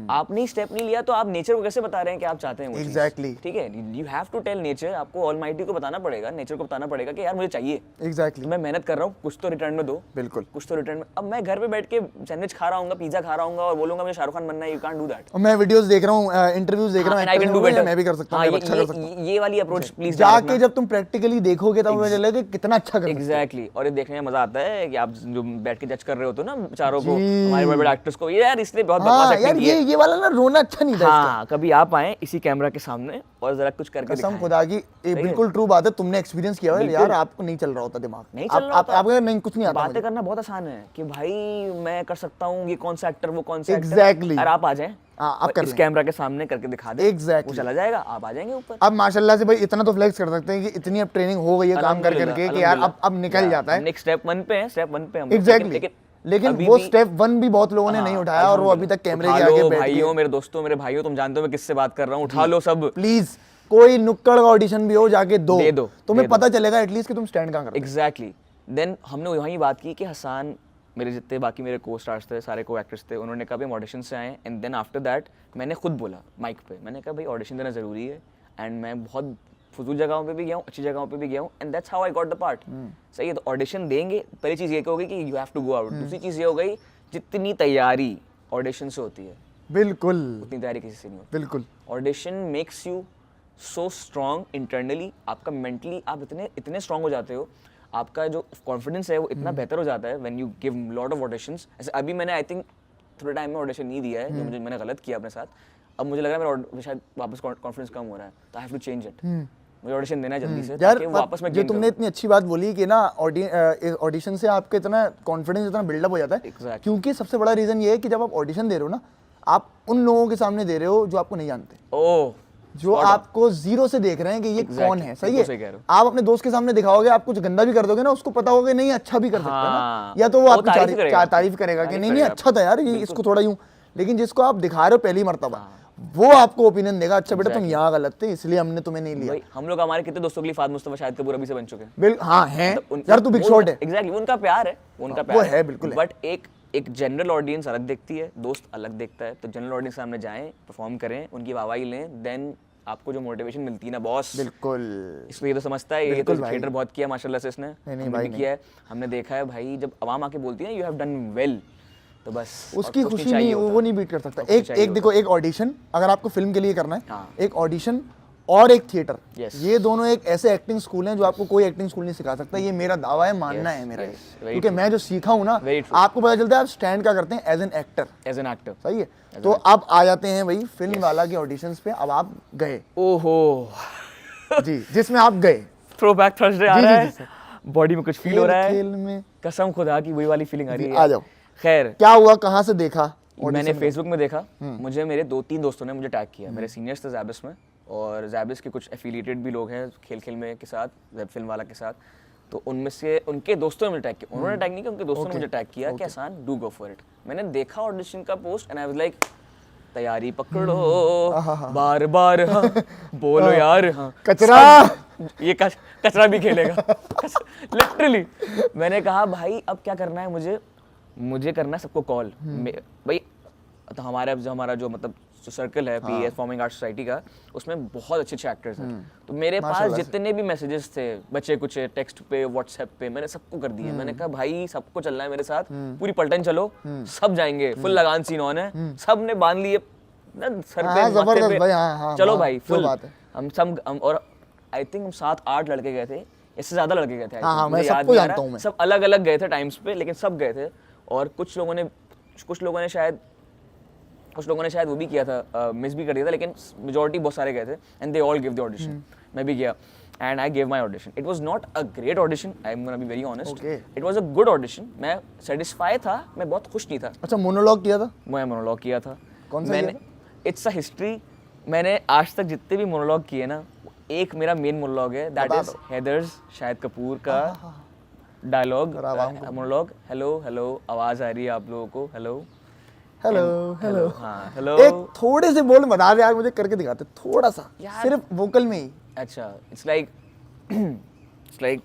आपने स्टेप नहीं लिया तो आप नेचर को कैसे बता रहे हैं कि आप चाहते हैं वो चीज़? एग्जैक्टली, ठीक है, you have to tell nature, आपको ऑलमाइटी को बताना पड़ेगा, नेचर को बताना पड़ेगा कि यार मुझे चाहिए, एग्जैक्टली, मैं मेहनत कर रहा हूँ, कुछ तो रिटर्न में दो। बिल्कुल, कुछ तो रिटर्न में। अब मैं घर पे बैठ के सैंडविच खा रहा हूँ, पिज्जा खा रहा हूँ और बोलूंगा मुझे शाहरुख खान बनना है, यू कांट डू दैट। मैं वीडियोस देख रहा हूँ, इंटरव्यूज देख रहा हूँ, आई कैन डू बेटर, मैं भी कर सकता हूँ, मैं अच्छा कर सकता हूँ। ये वाली अप्रोच प्लीज जाके जब तुम प्रैक्टिकली देखोगे तब मुझे लगेगा कितना अच्छा कर सकते हो। एग्जैक्टली। और ये देखने में मजा आता है कि आप जो बैठ के जज कर रहे होते हो ना चारों को, हमारे बड़े बड़े एक्टर्स को, ये यार इसने बहुत बकवास एक्टिंग की है। ये वाला ना रोना अच्छा नहीं था। हाँ, कभी आप आए इसी कैमरा के सामने और जरा कुछ करके कसम दिखाएं। खुदा की, ये बिल्कुल ट्रू बात है, तुमने एक्सपीरियंस किया है यार, आपको नहीं चल रहा होता दिमाग, नहीं चल रहा होता, आपको नहीं कुछ नहीं आता। बातें करना बहुत आसान है कि भाई मैं कर सकता हूँ, ये कौन सा एक्टर वो कौन सा Exactly. और आप आ जाएं, आप कर इस कैमरा के सामने करके दिखा दे, वो चला जाएगा, आप आ जाएंगे ऊपर। अब माशाल्लाह से भाई इतना तो फ्लेक्स कर सकते हैं कि इतनी अब ट्रेनिंग हो गई है काम कर करके कि यार अब निकल जाता है। नेक्स्ट स्टेप 1 पे है, स्टेप 1 पे हम। एग्जैक्टली, लेकिन वो स्टेप 1 भी बहुत लोगों ने नहीं उठाया और वो अभी तक कैमरे के आगे बैठ गए। भाइयों, मेरे दोस्तों, मेरे भाइयों, तुम जानते हो मैं किससे बात कर रहा हूँ, उठा लो सब प्लीज। कोई नुक्कड़ का ऑडिशन भी हो जाके दे दो, तुम्हें पता चलेगा एटलीस्ट कि तुम स्टैंड कहाँ कर रहे हो। एग्जैक्टली। देन हमने वहीं बात की कि हसन, मेरे जितने बाकी मेरे को स्टार्स थे, सारे को एक्टर्स थे, उन्होंने कहा भाई हम ऑडिशन से आए। एंड देन आफ्टर दैट मैंने खुद बोला माइक पे, मैंने कहा भाई ऑडिशन देना ज़रूरी है। एंड मैं बहुत फजूल जगहों पे भी गया हूँ, अच्छी जगहों पे भी गया हूँ, and that's how I got the part. सही है, तो ऑडिशन देंगे। पहली चीज़ ये होगी कि you have to go out. दूसरी चीज़ ये हो गई, जितनी तैयारी ऑडिशन से होती है बिल्कुल उतनी तैयारी किसी से नहीं होती। बिल्कुल। Audition makes you so strong internally, आपका मेंटली आप इतने स्ट्रॉन्ग हो जाते हो, आपका जो कॉन्फिडेंस है वो इतना बेहतर हो जाता है when you give lot of auditions. ऐसे अभी मैंने आई थिंक थोड़े टाइम में ऑडिशन नहीं दिया है, जो मैंने गलत किया अपने साथ। अब मुझे लग रहा है मेरा शायद वापस कॉन्फिडेंस कम हो रहा है, तो I have to change it, मुझे ऑडिशन देना है जल्दी से यार ताकि वापस मैं जो गेन तुमने इतनी अच्छी बात बोली कि ना ऑडिशन से आपका इतना कॉन्फिडेंस इतना बिल्डअप हो जाता है Exactly. क्योंकि सबसे बड़ा रीजन ये है कि जब आप ऑडिशन दे रहे हो ना, आप उन लोगों के सामने दे रहे हो जो आपको नहीं जानते, ओह जो आपको जीरो से देख रहे हैं कि ये Exactly. कौन है। सही बिल्कुल सही कह है, रहे हो। आप अपने दोस्त के सामने दिखाओगे, आप कुछ गंदा भी कर दोगे ना, उसको पता होगा कि नहीं अच्छा भी कर सकता है ना, हाँ। या तो वो वो आपकी तारीफ करेगा। तारीफ करेगा कि तारीफ नहीं नहीं करेगा। अच्छा था यार ये, इसको थोड़ा यूं। लेकिन जिसको आप दिखा रहे हो पहली मर्तबा, वो आपको ओपिनियन देगा, अच्छा बेटा तुम यहाँ गलत थे इसलिए हमने तुम्हें नहीं लिया। भाई हम लोग हमारे कितने दोस्तों के लिए फाद मुस्तफा शाहिद कपूर अभी से बन चुके हैं। बिल्कुल हाँ है मतलब यार, तू बिग शॉट है। एग्जैक्टली, उनका प्यार है, उनका वो प्यार है, बिल्कुल है। बट एक जनरल ऑडियंस अलग देखती है, दोस्त अलग देखता है, तो जनरल ऑडियंस के सामने जाएं, परफॉर्म करें, उनकी वाहवाही लें, देन आपको जो मोटिवेशन मिलती है ना बॉस, बिल्कुल इसलिए ये तो समझता है, ये तो बिल्कुल भाई। थिएटर बहुत किया माशाल्लाह से इसने, नहीं, हमने भाई, भी किया है, हमने देखा है भाई, जब आवाम आके बोलती है ना यू हैव डन वेल, तो बस उसकी और कुछ खुशी चाहिए नहीं, होता। वो नहीं बीट कर सकता। और कुछ एक चाहिए एक देखो, एक ऑडिशन अगर आपको फिल्म के लिए करना है, हाँ। एक ऑडिशन और एक थिएटर, Yes. ये दोनों एक ऐसे एक्टिंग स्कूल हैं जो आपको कोई एक्टिंग स्कूल नहीं सिखा सकता। ये मेरा दावा है, मानना Yes, है मेरा, yes, very क्योंकि true. मैं जो सीखा हूँ ना, Very true. आपको पता चलता है आप स्टैंड क्या करते हैं as an actor. As an actor. सही है, तो अब आ जाते हैं भाई फिल्म वाला के ऑडिशंस पे। अब आप गए ओहो, जी, जिसमें आप गए, थ्रो बैक थर्सडे आ जी, रहा जी, है, बॉडी में कुछ फील हो रहा है, खेल में कसम खुदा की वही वाली फीलिंग आ रही है। आ जाओ। खैर, क्या हुआ, कहाँ से देखा? मैंने फेसबुक में देखा, मुझे मेरे 2-3 दोस्तों ने मुझे टैग किया, मेरे सीनियर्स थे जैबिस में, और जैबिस के कुछ एफिलिएटेड भी लोग हैं खेल खेल में के साथ, वेब फिल्म वाला के साथ, तो उनमें से उनके दोस्तों ने मुझे टैग किया, उन्होंने टैग नहीं किया, उनके दोस्तों ने मुझे टैग किया कि आसान, डू गो फॉर इट। मैंने देखा ऑडिशन का post and I was like, तैयारी पकड़ो बार बार, हाँ बोलो यार, हाँ कचरा, ये कचरा भी खेलेगा लिटरली। मैंने कहा भाई अब क्या करना है, मुझे करना है सबको कॉल भाई। तो हमारा जो मतलब जो सर्कल है पीएस फॉर्मिंग आर्ट्स सोसाइटी का, उसमें बहुत अच्छे एक्टर्स हैं, तो मेरे पास जितने भी मैसेजेस थे बचे कुछ टेक्स्ट पे व्हाट्सएप पे, मैंने सबको कर दिए। मैंने कहा भाई सबको चलना है मेरे साथ, पूरी पलटन चलो, सब जाएंगे, फुल लगान सीन ऑन है, सब ने बांध लिए ना सर पे, माथे पे, भाई, हाँ, चलो हाँ, भाई जो फुल। बात है। हम और आई थिंक हम 7-8 लड़के गए थे, इससे ज्यादा लड़के गए थे। हाँ, मैं मुझे याद सबको नहीं आ जानता रहा, हूँ मैं। सब अलग अलग गए थे टाइम्स पे, लेकिन सब गए थे। और कुछ लोगों ने शायद वो भी किया था, मिस भी कर दिया था, लेकिन मेजॉरिटी बहुत सारे गए थे and they all give the audition. मैं भी गया and I give my audition. It was not a great audition, I am gonna be very honest, Okay. It was a good audition. मैं सेटिस्फाई था, मैं बहुत खुश नहीं था। अच्छा मोनोलॉग किया था? मैं मोनोलॉग किया था। कौन सा मैंने किया इट्स अ हिस्ट्री। मैंने आज तक जितने भी मोनोलॉग किए ना, एक मेरा मेन मोनोलॉग है, दैट इज हैदर्स शाहिद कपूर का डायलॉग मोनोलॉग। हेलो हेलो, आवाज आ रही है आप लोगों को? हेलो हेलो हेलो, हाँ हेलो। एक थोड़े से बोल बता दे यार, मुझे करके दिखाते थोड़ा सा, यार। सिर्फ वोकल में ही। अच्छा, इट्स लाइक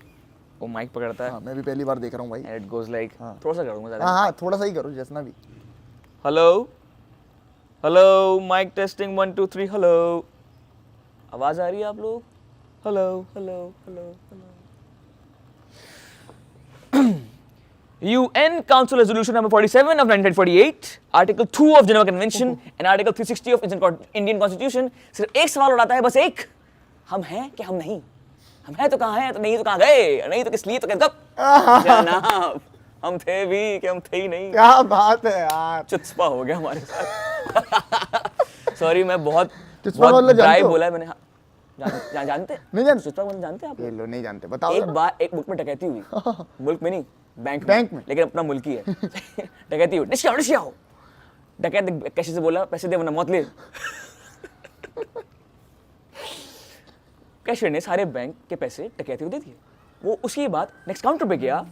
वो माइक पकड़ता है हाँ, मैं भी पहली बार देख रहा हूँ भाई। एंड इट गोज लाइक, थोड़ा सा करूंगा ज़्यादा। हाँ हाँ, थोड़ा सा ही करो जितना भी। Hello hello, mic testing 1 2 3, hello, आवाज आ रही है आप लोग? Hello hello hello hello. UN Council Resolution number 47 of 1948, Article 2 of Geneva Convention and Article 360 of Indian Constitution सिर्फ एक सवाल उठाता है, बस एक, हम हैं कि हम नहीं? हम हैं तो कहाँ हैं, तो नहीं तो कहाँ गए, नहीं तो किस लिए, तो कब? जनाब, हम थे भी कि हम थे ही नहीं। क्या बात है यार, चुत्पा हो गया हमारे साथ। सॉरी, मैं बहुत चुत्पा मतलब जानते ड्राई हो? बोला है मैंने। जानते? नहीं जानते? चुत्पा मतलब जानते आप? ये लो नहीं जानते, बताओ एक जरा। बार एक मुल्क में डकैती हुई, मुल्क में नहीं, बैंक में। लेकिन अपना मुल्क ही है। डकैती हुई, डिस्काओ। डकैत कैसे से बोला, पैसे दे वरना मौत ले। कैशियर ने सारे बैंक के पैसे डकैती को दे दिए। वो उसके बाद नेक्स्ट काउंटर पे गया,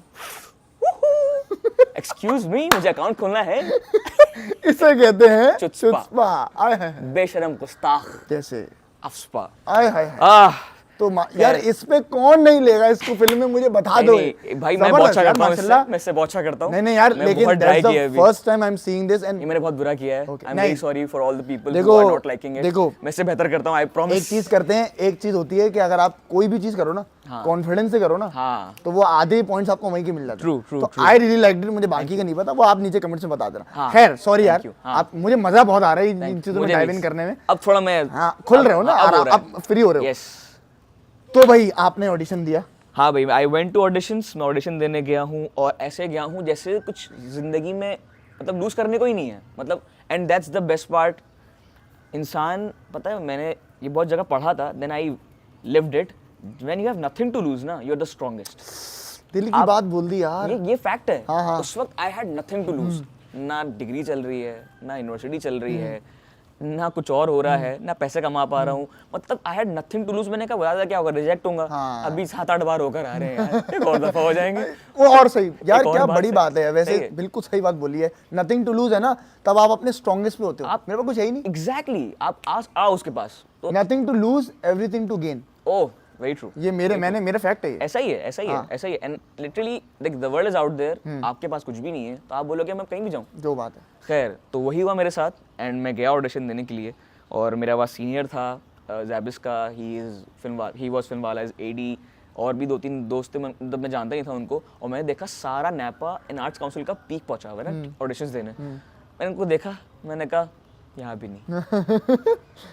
एक्सक्यूज मी, मुझे अकाउंट खोलना है। इसे कहते हैं चुत्पा। चुत्पा। आय हाय हाय। बेशरम, गुस्ताख, जैसे अफस्पा। आय हाय हाय। तो यार इस पे कौन नहीं लेगा इसको फिल्म में, मुझे बता दो। नहीं, भाई मैं बहुत अच्छा करता हूँ इससे, मैं इससे बहुत अच्छा करता हूँ। नहीं यार, मैं लेकिन बहुत ड्राई किया है अभी। First time I am seeing this and ये मैंने बहुत बुरा किया है। I am very sorry for all the people who देखो, आर नॉट लाइकिंग इट। देखो, मैं इससे बेहतर करता हूँ, आई प्रॉमिस। एक चीज करते हैं, एक चीज होती है कि अगर आप कोई भी चीज करो ना, कॉन्फिडेंस से करो ना, हाँ, तो वो आधे पॉइंट्स आपको वहीं के मिल जाते हैं। True, तो आई रियली लाइक्ड इट, मुझे बाकी का नहीं पता, वो आप नीचे कमेंट्स में बता देना। खैर सॉरी यार, आप मुझे मजा बहुत आ रहा है इन चीजों में डाइव इन करने में। अब थोड़ा मैं खुल रहे हो ना, आप फ्री हो रहे हो। यस। तो भाई आपने ऑडिशन दिया? हाँ भाई, आई वेंट टू ऑडिशंस, मैं ऑडिशन देने गया हूँ, और ऐसे गया हूँ जैसे कुछ जिंदगी में मतलब लूज करने को ही नहीं है, मतलब। And that's the best part, इंसान, पता है मैंने ये बहुत जगह पढ़ा था, then I lived it, when you have nothing to lose ना, यू आर द स्ट्रॉन्गेस्ट। दिल की बात बोल दी यार। ये फैक्ट है। हाँ, हाँ। उस वक्त I had nothing to lose, ना डिग्री चल रही है, ना यूनिवर्सिटी चल रही है, ना कुछ और हो रहा है, ना पैसे कमा पा रहा हूँ, मतलब I had nothing to lose. मैंने कहा बता क्या होगा, रिजेक्ट होऊंगा। हाँ। अभी 7-8 बार होकर आ रहे हैं यार, एक और दफा हो जाएंगे। वो और सही यार, एक और क्या बात बड़ी है। बात है वैसे, सही है। बिल्कुल सही बात बोली है। नथिंग टू लूज है ना, तब आप अपने स्ट्रॉन्गेस्ट पे होते हो। मेरे पास कुछ है ही नहीं। एग्जैक्टली, आप आओ उसके पास तो nothing to lose, everything to gain. Oh very true. ये मेरे फैक्ट है ये। ऐसा ही है, ऐसा ही है, ऐसा ही है। And literally like the world is out there, आपके पास कुछ भी नहीं है तो आप बोलोगे मैं कहीं भी जाऊं। जो बात है। खैर, तो वही हुआ मेरे साथ एंड मैं गया ऑडिशन देने के लिए, और मेरा वहाँ सीनियर था जैबिस का, ही वाज फिल्म वाला एज एडी, और भी 2-3 दोस्त थे, मतलब मैं जानता नहीं था उनको, और मैंने देखा सारा नैपा इन आर्ट्स काउंसिल का पीक पहुंचा हुआ है ना ऑडिशंस देने। मैंने उनको देखा, मैंने कहा यहाँ भी नहीं,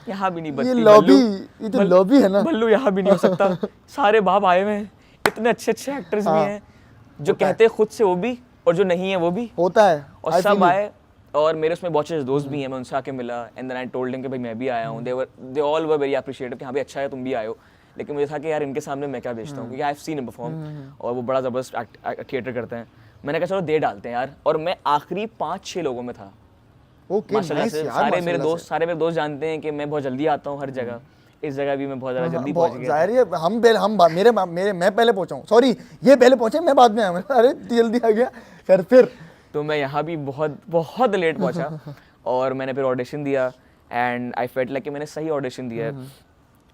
यहाँ भी नहीं ये बत्ती, लॉबी, बल्लू, ये तो लॉबी है ना। बल्लू यहाँ भी नहीं हो सकता। सारे बाप आए हुए हैं, इतने अच्छे अच्छे एक्टर्स भी हैं, जो कहते हैं खुद से वो भी, और जो नहीं है वो भी होता है। और I सब feel you. आए। और मेरे उसमें बहुत अच्छे दोस्त भी हैं, मैं उनसे आके मिला and then I told them कि भाई मैं भी आया हूँ। They all were very appreciative कि हाँ भाई अच्छा है तुम भी आए हो, लेकिन मुझे था कि यार इनके सामने मैं क्या बेचता हूँ, क्योंकि I have seen him perform और वो बड़ा ज़बरदस्त थिएटर करते हैं। मैंने कहा चलो दे डालते हैं यार, और मैं आखिरी 5-6 लोगों में था। ओके, माशाल्लाह नाइस से यार, सारे मेरे माशाल्लाह दोस्त सारे मेरे दोस्त जानते हैं कि मैं बहुत जल्दी आता हूँ हर जगह। इस जगह भी मैं बहुत ज़्यादा जल्दी बहुत पहुँच गया। जाहिर है, मैं पहले पहुंचा हूँ, सॉरी ये पहले पहुंचे, मैं बाद में आया। अरे जल्दी आ गया। फिर तो मैं यहाँ भी बहुत बहुत लेट पहुँचा और मैंने फिर ऑडिशन दिया एंड आई फेल्ट लाइक कि मैंने सही ऑडिशन दिया है।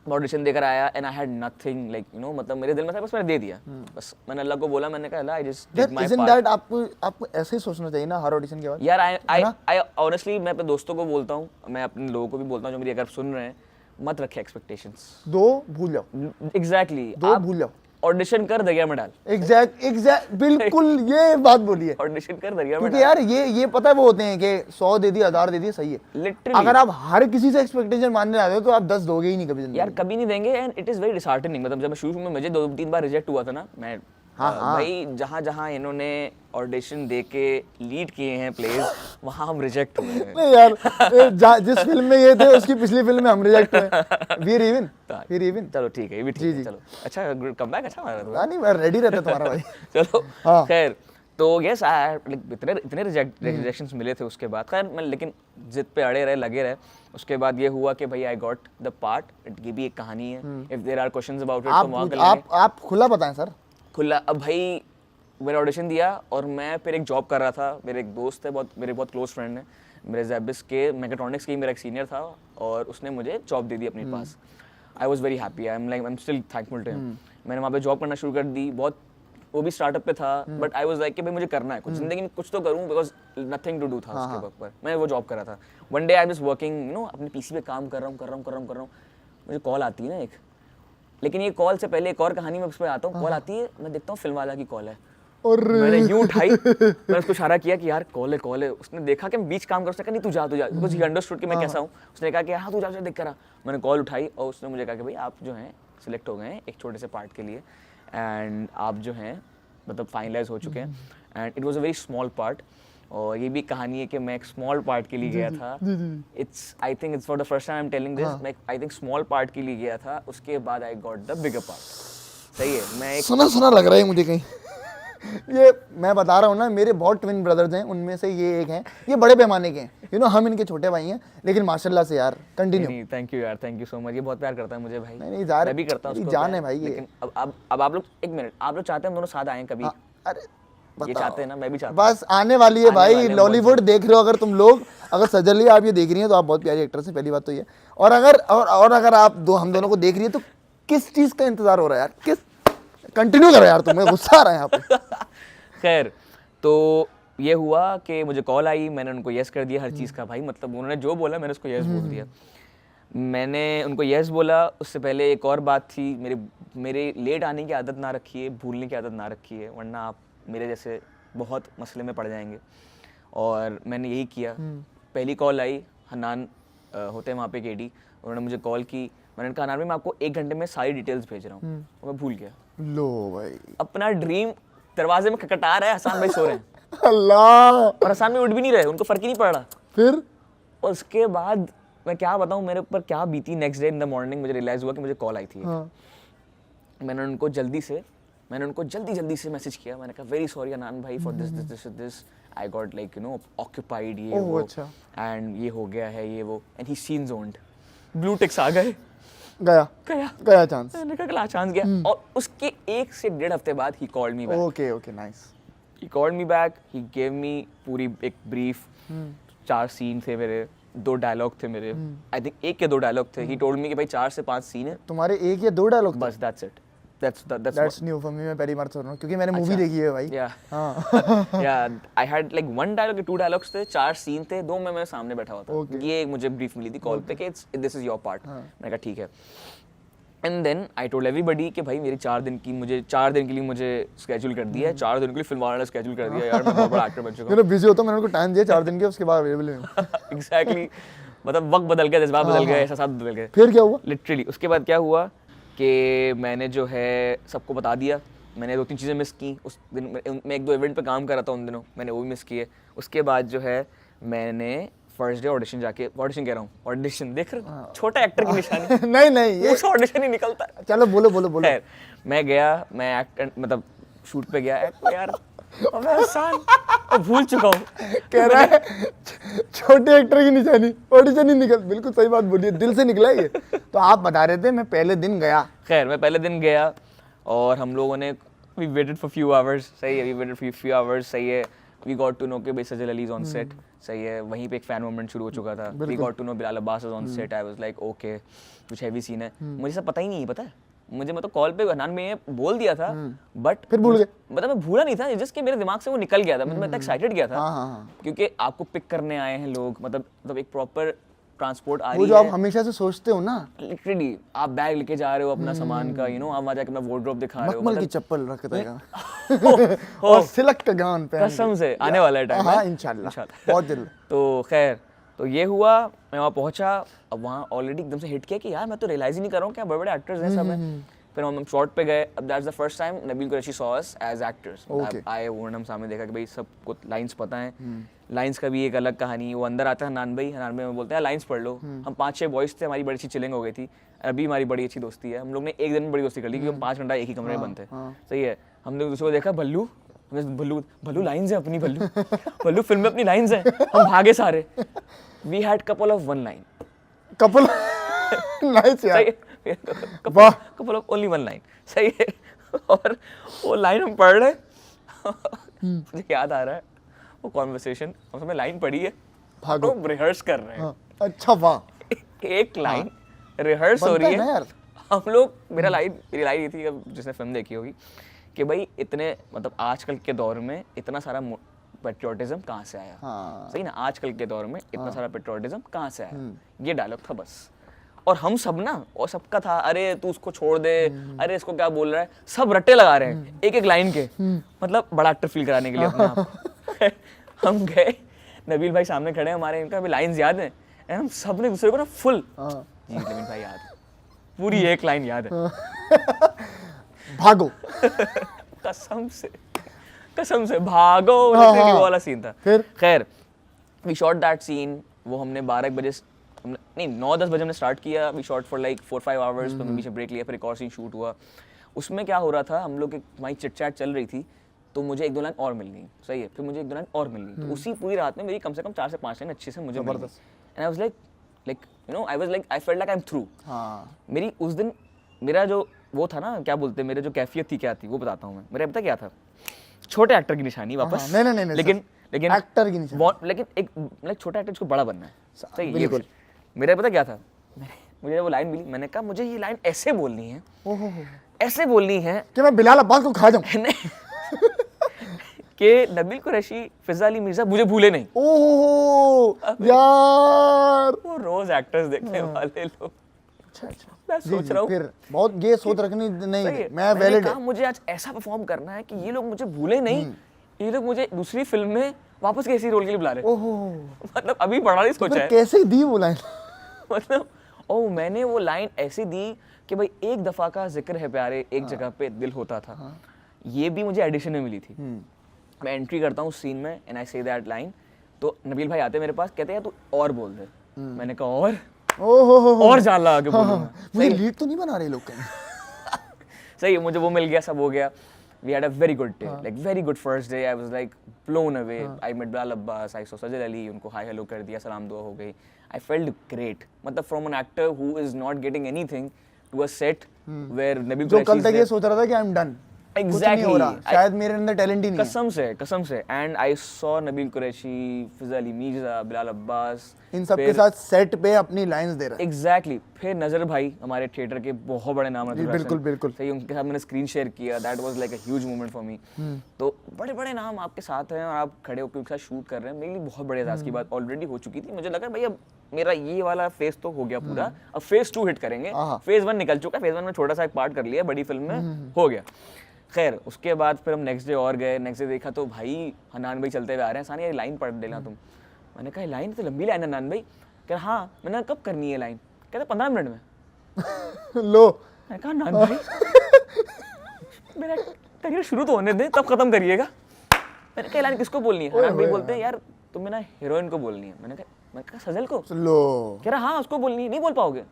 ऑडिशन देकर आया and I had nothing, like you no, मतलब मेरे दिल में था बस मैंने दे दिया। बस मैंने अल्लाह को बोला, मैंने कहा Allah I just did my isn't part. that आपको ऐसे ही सोचना चाहिए ना हर ऑडिशन के बाद। यार आई ऑनेस्टली मैं अपने दोस्तों को बोलता हूँ, मैं अपने लोगों को भी बोलता हूँ जो मेरी अगर सुन रहे हैं, मत रखे एक्सपेक्टेशंस। दो भूल जाओ, एग्जैक्टली, दो भूल जाओ। ऑडिशन कर दरिया में डाल, एग्जैक्ट बिल्कुल ये बात बोली है। ऑडिशन कर दरिया में क्योंकि यार ये पता है वो होते हैं कि 100 दे दिया, 1000 दे दिया, सही है। लिटरली अगर आप हर किसी से एक्सपेक्टेशन मानने आते हो तो आप 10 दोगे ही नहीं कभी जिंदगी यार में। कभी नहीं देंगे and it is very disheartening. मतलब जब मैं शुरू में मुझे 2-3 बार रिजेक्ट हुआ था ना, मैं भाई जहाँ जहाँ इन्होंने ऑडिशन दे के लीड किए हैं प्लेज, वहाँ हम रिजेक्ट हुए हैं। नहीं यार, जिस फिल्म में ये थे उसकी पिछली फिल्म में हम रिजेक्ट हुए। वीर इवन। चलो ठीक है, ये भी ठीक है। चलो अच्छा, कमबैक अच्छा मारा था। नहीं, मैं रेडी रहता तुम्हारा भाई। चलो हाँ। खैर, तो यस इतने रिजेक्शंस मिले थे उसके बाद। खैर मैं लेकिन जिद पे अड़े रहे, लगे रहे। उसके बाद ये हुआ कि भाई आई गॉट द पार्ट। ये भी एक कहानी है, if there are questions about it तो वहाँ कर लेंगे आप खुला बताएं सर। खुला। अब भाई मैंने ऑडिशन दिया और मैं फिर एक जॉब कर रहा था। मेरे एक दोस्त है, मेरे बहुत क्लोज फ्रेंड है, मेरे जैबिस के मैकेट्रॉनिक्स के मेरा एक सीनियर था, और उसने मुझे जॉब दे दी अपने पास। I was very happy, I am still thankful to him. मैंने वहाँ पे जॉब करना शुरू कर दी। बहुत वो भी स्टार्टअप पे था, बट आई वाज लाइक कि भाई मुझे करना है कुछ जिंदगी में, कुछ तो करूं, बिकॉज नथिंग टू डू था उसके वक्त पर। मैं वो जॉब कर रहा था। One day I am just working, you know, अपने पीसी पे काम कर रहा हूँ। मुझे कॉल आती है ना एक, लेकिन ये कॉल से पहले एक और कहानी में उस पर आता हूँ। कॉल आती है, मैं देखता हूँ फिल्म वाला की कॉल है, और मैंने यूं उठाई, मैंने उसको इशारा किया कि यार कॉल है। उसने देखा कि मैं बीच काम कर रहा हूँ, उसने कहा नहीं तू जा, बिकॉज ही अंडरस्टूड कि मैं कैसा हूँ। उसने कहा कि हाँ तू जा देख कर आ। मैंने कॉल उठाई और उसने मुझे कहा कि भाई आप जो हैं सिलेक्ट हो गए हैं एक छोटे से पार्ट के लिए, एंड आप जो हैं मतलब फाइनलाइज हो चुके हैं, and it was a very small part. और ये भी कहानी है कि मैं एक स्मॉल पार्ट के लिए गया था। I think it's for the first time I am telling this. मैं आई थिंक स्मॉल पार्ट के लिए गया था, उसके बाद I got the bigger part. सही है, मैं एक सुना लग रहा है मुझे कहीं। ये मैं बता रहा हूँ ना, मेरे बहुत ट्विन ब्रदर्स हैं, उनमें से ये एक हैं, ये बड़े पैमाने के हैं, यू नो, हम इनके छोटे भाई हैं, लेकिन माशाल्लाह से यार कंटिन्यू। थैंक यू यार, थैंक यू सो मच। ये बहुत प्यार करता है मुझे भाई। नहीं जा मैं भी करता हूँ उसको जान प्यार, है भाई ये। लेकिन अब आप लोग एक मिनट, आप लोग चाहते हैं हम दोनों साथ आएं कभी? अरे ये चाहते हैं ना, मैं भी चाहता बस आने वाली है आने वाले भाई। हैं लॉलीवुड देख रहे हो अगर तुम लोग, अगर सजली आप ये देख रही हैं तो आप बहुत प्यारी एक्ट्रेस है, पहली बात तो ये। और अगर आप हम दोनों को देख रही है तो किस चीज का इंतजार हो रहा है यार? किस कंटिन्यू करो यार, तुम्हें गुस्सा आ रहा है यहाँ पे। खैर, तो ये हुआ कि मुझे कॉल आई, मैंने उनको यस कर दिया हर चीज़ का भाई। मतलब उन्होंने जो बोला मैंने उसको यस बोल दिया। मैंने उनको यस बोला। उससे पहले एक और बात थी, मेरे लेट आने की आदत ना रखिए, भूलने की आदत ना रखिए, वरना आप मेरे जैसे बहुत मसले में पड़ जाएंगे। और मैंने यही किया। पहली कॉल आई, हन्नान होते हैं वहाँ पे केडी, उन्होंने मुझे कॉल की। मैंने कहा हन्नान मैं आपको 1 घंटे में सारी डिटेल्स भेज रहा हूँ। मैं भूल गया। लो भाई, अपना ड्रीम दरवाजे में खटखटा रहा है, हसन भाई सो रहे हैं अल्लाह, और हसन में उठ भी नहीं रहे, उनको फर्क ही नहीं पड़ रहा। फिर और उसके बाद मैं क्या बताऊँ मेरे ऊपर क्या बीती। Next day in the morning मुझे रियलाइज़ हुआ कि मुझे कॉल आई थी। मैंने उनको जल्दी जल्दी से मैसेज किया। मैंने कहा वेरी सॉरी अनान भाई for this I got like you know occupied ये वो एंड ये हो गया है ये वो and he seen zoned blue ticks आ गए। गया चांस। मैंने कहा चांस गया। और उसके 1 से 1.5 हफ्ते बाद he called me back. Okay nice. He called me back, he gave me पूरी एक ब्रीफ। 4 सीन थे मेरे, 2 डायलॉग थे मेरे। आई थिंक 1 या 2 डायलॉग थे। ही टोल्ड मी कि भाई 4 से 5 सीन है तुम्हारे 1 या 2 डायलॉग? बस that's it. That's new for me। मैं पहली बार सुन रहा हूँ क्योंकि मैंने मूवी देखी है भाई। आई हैड लाइक 1 डायलॉग या 2 डायलॉग्स थे, 4 सीन थे, 2 में मेरे सामने बैठा हुआ था। ये मुझे ब्रीफ मिली थी कॉल पे कि दिस इज योर पार्ट। मैंने कहा ठीक है। And then I told everybody कि भाई मेरी 4 दिन के लिए मुझे स्केड्यूल कर दिया है। 4 दिन के लिए फिल्म वालों ने स्केड्यूल कर दिया। यार मैं बहुत बड़ा एक्टर बन चुका हूँ। मैं बिजी होता हूँ, मैंने उनको टाइम दिया 4 दिन के, उसके बाद अवेलेबल हूँ। एग्जैक्टली मतलब वक्त बदल गया, जज्बात बदल गए, एहसास बदल गए। फिर क्या हुआ? लिटरली उसके बाद क्या हुआ कि मैंने जो है सबको बता दिया। मैंने 2-3 चीज़ें मिस की उस दिन। मैं 1-2 इवेंट पे काम कर रहा था उन दिनों, मैंने वो भी मिस किए। उसके बाद जो है मैंने फर्स्ट डे ऑडिशन देख रहे हो? छोटा एक्टर की निशानी। नहीं ये ऑडिशन ही निकलता है। चलो बोलो। मैं गया, मैं एक्ट मतलब शूट पे गया। यार मैं आसान भूल चुका हूँ। कह रहा है छोटे एक्टर की निशानी, ऑडिशन ही निकल। बिल्कुल सही बात बोलिए, दिल से निकला ये। तो आप बता रहे थे मैं पहले दिन गया। खैर मैं पहले दिन गया और हम लोगों ने we waited for few hours। सही है, we waited for few hours। सही है, we got to know कि भाई सजल अली is on set। सही है, वहीं पे एक फैन मोमेंट शुरू हो चुका था। we got to know Bilal Abbas is on set। I was like okay कुछ हैवी सीन है। मुझे सब पता ही नहीं पता है मुझे। मैं तो कॉल पे हनान में बोल दिया था बट फिर भूल गए। मतलब मैं भूला नहीं था, जस्ट कि मेरे दिमाग से वो निकल गया था। मतलब मैं इतना एक्साइटेड गया था क्योंकि आपको पिक करने आए हैं लोग। मतलब एक प्रॉपर ट्रांसपोर्ट आ रही है। वो जो आप हमेशा से सोचते हो ना, लिटरली आप बैग लेके जा रहे हो अपना सामान का, आप वहां जाके अपना वार्डरोब दिखा रहे हो। मखमल की चप्पल रख देगा और सिल्क का गाउन पहन कसम से आने वाला है टाइम। हाँ इंशाल्लाह बहुत जल्द। तो खैर तो ये हुआ, मैं वहाँ पहुंचा। अब वहाँ ऑलरेडी एकदम से हिट किया कि यार मैं तो रियलाइज ही नहीं कर रहा हूँ क्या बड़े-बड़े एक्टर्स हैं सब हैं। फिर हम शॉट पे गए। अब that's the first time Nabeel Qureshi saw us as actors. आए वो हम सामने देखा कि भाई सबको लाइंस पता है। लाइंस का भी एक अलग कहानी। वो अंदर आता है हनान भाई में बोलते हैं लाइंस पढ़ लो। हम 5-6 बॉयज थे, हमारी बड़ी अच्छी चिलिंग हो गई थी। अभी हमारी बड़ी अच्छी दोस्ती है। हम लोग ने एक दिन में बड़ी दोस्ती कर ली क्योंकि हम 5 घंटा एक ही कमरे में बनते। सही है, हमने दूसरे को देखा भल्लू लाइंस है अपनी। भल्लू फिल्म में अपनी लाइंस है। हम भागे सारे। We had couple of 1 line. Couple nice यार। Couple of only 1 line. सही है। और वो लाइन हम पढ़ रहे मुझे याद आ रहा है वो कॉन्वर्सेशन। हम सबने लाइन पढ़ी है, भागो रिहर्स कर रहे हैं। अच्छा वाह। एक लाइन रिहर्स हो रही है। हम लोग मेरी लाइन ये थी, अब जिसने फिल्म देखी होगी, कि भाई इतने मतलब आजकल के दौर में इतना सारा पेट्रियोटिज्म कहाँ से आया। सही ना, आजकल के दौर में इतना सारा पेट्रियोटिज्म कहाँ से आया। ये डायलॉग था बस। और हम सब ना, और सबका था अरे तू उसको छोड़ दे, अरे इसको क्या बोल रहा है, सब रट्टे लगा रहे हैं एक लाइन के। मतलब बड़ा एक्टर फील कराने के लिए अपने आप हम गए, नबील भाई सामने खड़े हैं हमारे, इनका अभी लाइंस याद है। हम सब ने दूसरे को ना फुल जी नबील भाई याद है, पूरी एक लाइन याद है। भागो कसम से भागो वाला सीन था। फिर खैर वी शॉट दैट सीन। वो हमने 12 बजे नहीं 9-10 बजे हमने स्टार्ट किया। We shot for like 4-5 hours. फिर बीच में ब्रेक लिया, फिर एक और सीन शूट हुआ। उसमें क्या हो रहा था, हम लोग हमारी चिट चैट चल रही थी, तो मुझे 1-2 लाइन और मिलनी। सही है, फिर मुझे 1-2 लाइन और मिलनी। तो उसी पूरी रात में मेरी कम से कम 4 से 5 लाइन अच्छे से मुझे मिल गई। And I was like I felt like I am through. मेरी उस दिन मेरा जो वो था ना, क्या बोलते हैं, मेरे जो कैफियत थी क्या थी वो बताता हूँ मैं। मेरा पता क्या था, छोटे एक्टर की निशानी वापस। नहीं लेकिन एक्टर की निशानी, लेकिन एक मतलब छोटा एक्टर जिसको बड़ा बनना है। सही, बिल्कुल। मेरा पता क्या था, मुझे वो लाइन मिली, मैंने कहा मुझे ये लाइन ऐसे बोलनी है, ऐसे बोलनी है कि मैं बिलाल अब्बास को खा जाऊं कि नबील कुरैशी, फिजा अली मिर्जा मुझे भूले नहीं। ओह यार, वो रोज एक्टर्स देखने वाले लोग। अच्छा मैं सोच रहा हूँ फिर बहुत ये सोच रखनी नहीं, मैं वैलिड है। मुझे आज ऐसा परफॉर्म करना है कि ये लोग मुझे भूले नहीं, ये लोग मुझे दूसरी फिल्म में वापस कैसी रोल के लिए बुला रहे। मतलब अभी बड़ा नहीं सोचा है, कैसे दी वो लाइन मतलब मैंने वो लाइन ऐसी दी कि भाई एक दफा का जिक्र है प्यारे, एक जगह पे दिल होता था। ये भी मुझे एडिशन में मिली थी। मैं एंट्री करता हूँ सीन में and I say that line, तो नबील भाई आते मेरे पास, कहते हैं तू और बोल दे। मैंने कहा और ओहो और जाला आगे बोलूंगा। मुझे लीड तो नहीं बना रहे लोग कहीं। सही है, मुझे वो मिल गया, सब हो गया। We had a very good day, like very good first day. I was like blown away. I met Bilal Abbas, I saw Sajal Ali, उनको हाय हेलो कर दिया, सलाम दुआ हो गई. I felt great. मतलब from an actor who is not getting anything to a set where Nabil जो Qureshi कल is तक ये there. सोच रहा था कि आई एम डन, कुछ नहीं Exactly. हो रहा, शायद मेरे अंदर टैलेंट ही नहीं है। कसम से and I saw Nabeel Qureshi, Fiza Ali Mirza, Bilal Abbas, इन सब के साथ सेट पे अपनी लाइंस दे रहा है। एग्जैक्टली। फिर नजर भाई, हमारे थिएटर के बहुत बड़े नाम जी, बिल्कुल बिल्कुल सही, उनके साथ मैंने स्क्रीन शेयर किया, that was like a huge moment for me. तो बड़े बड़े नाम आपके साथ हैं और आप खड़े होकर उनके साथ शूट कर रहे हैं, मेरे लिए बहुत बड़े एहसास की बात ऑलरेडी हो चुकी थी। मुझे लगा भाई अब मेरा ये वाला फेज तो हो गया पूरा, अब फेज 2 हिट करेंगे। फेज 1 निकल चुका, फेज 1 में छोटा सा एक पार्ट कर लिया, बड़ी फिल्म में हो गया। खैर उसके बाद फिर हम नेक्स्ट डे और गए, नेक्स्ट डे देखा तो भाई हनान भाई चलते हुए आ रहे हैं, सानी ये लाइन पढ़ देना तुम। मैंने कहा लाइन तो लंबी लाइन है हनान भाई। कह रहा हाँ। मैंने कब करनी है लाइन? कहते 15 मिनट में। लो मैंने कहा हनान भाई मेरा करियर शुरू तो होने दे, तब खत्म करिएगा। मैंने कहा लाइन किसको बोलनी है? हनान भाई बोलते हैं यार तुम्हें ना हीरोइन को बोलनी है। मैंने कहा सजल को? लो कह रहा हाँ उसको बोलनी है, नहीं बोल पाओगे?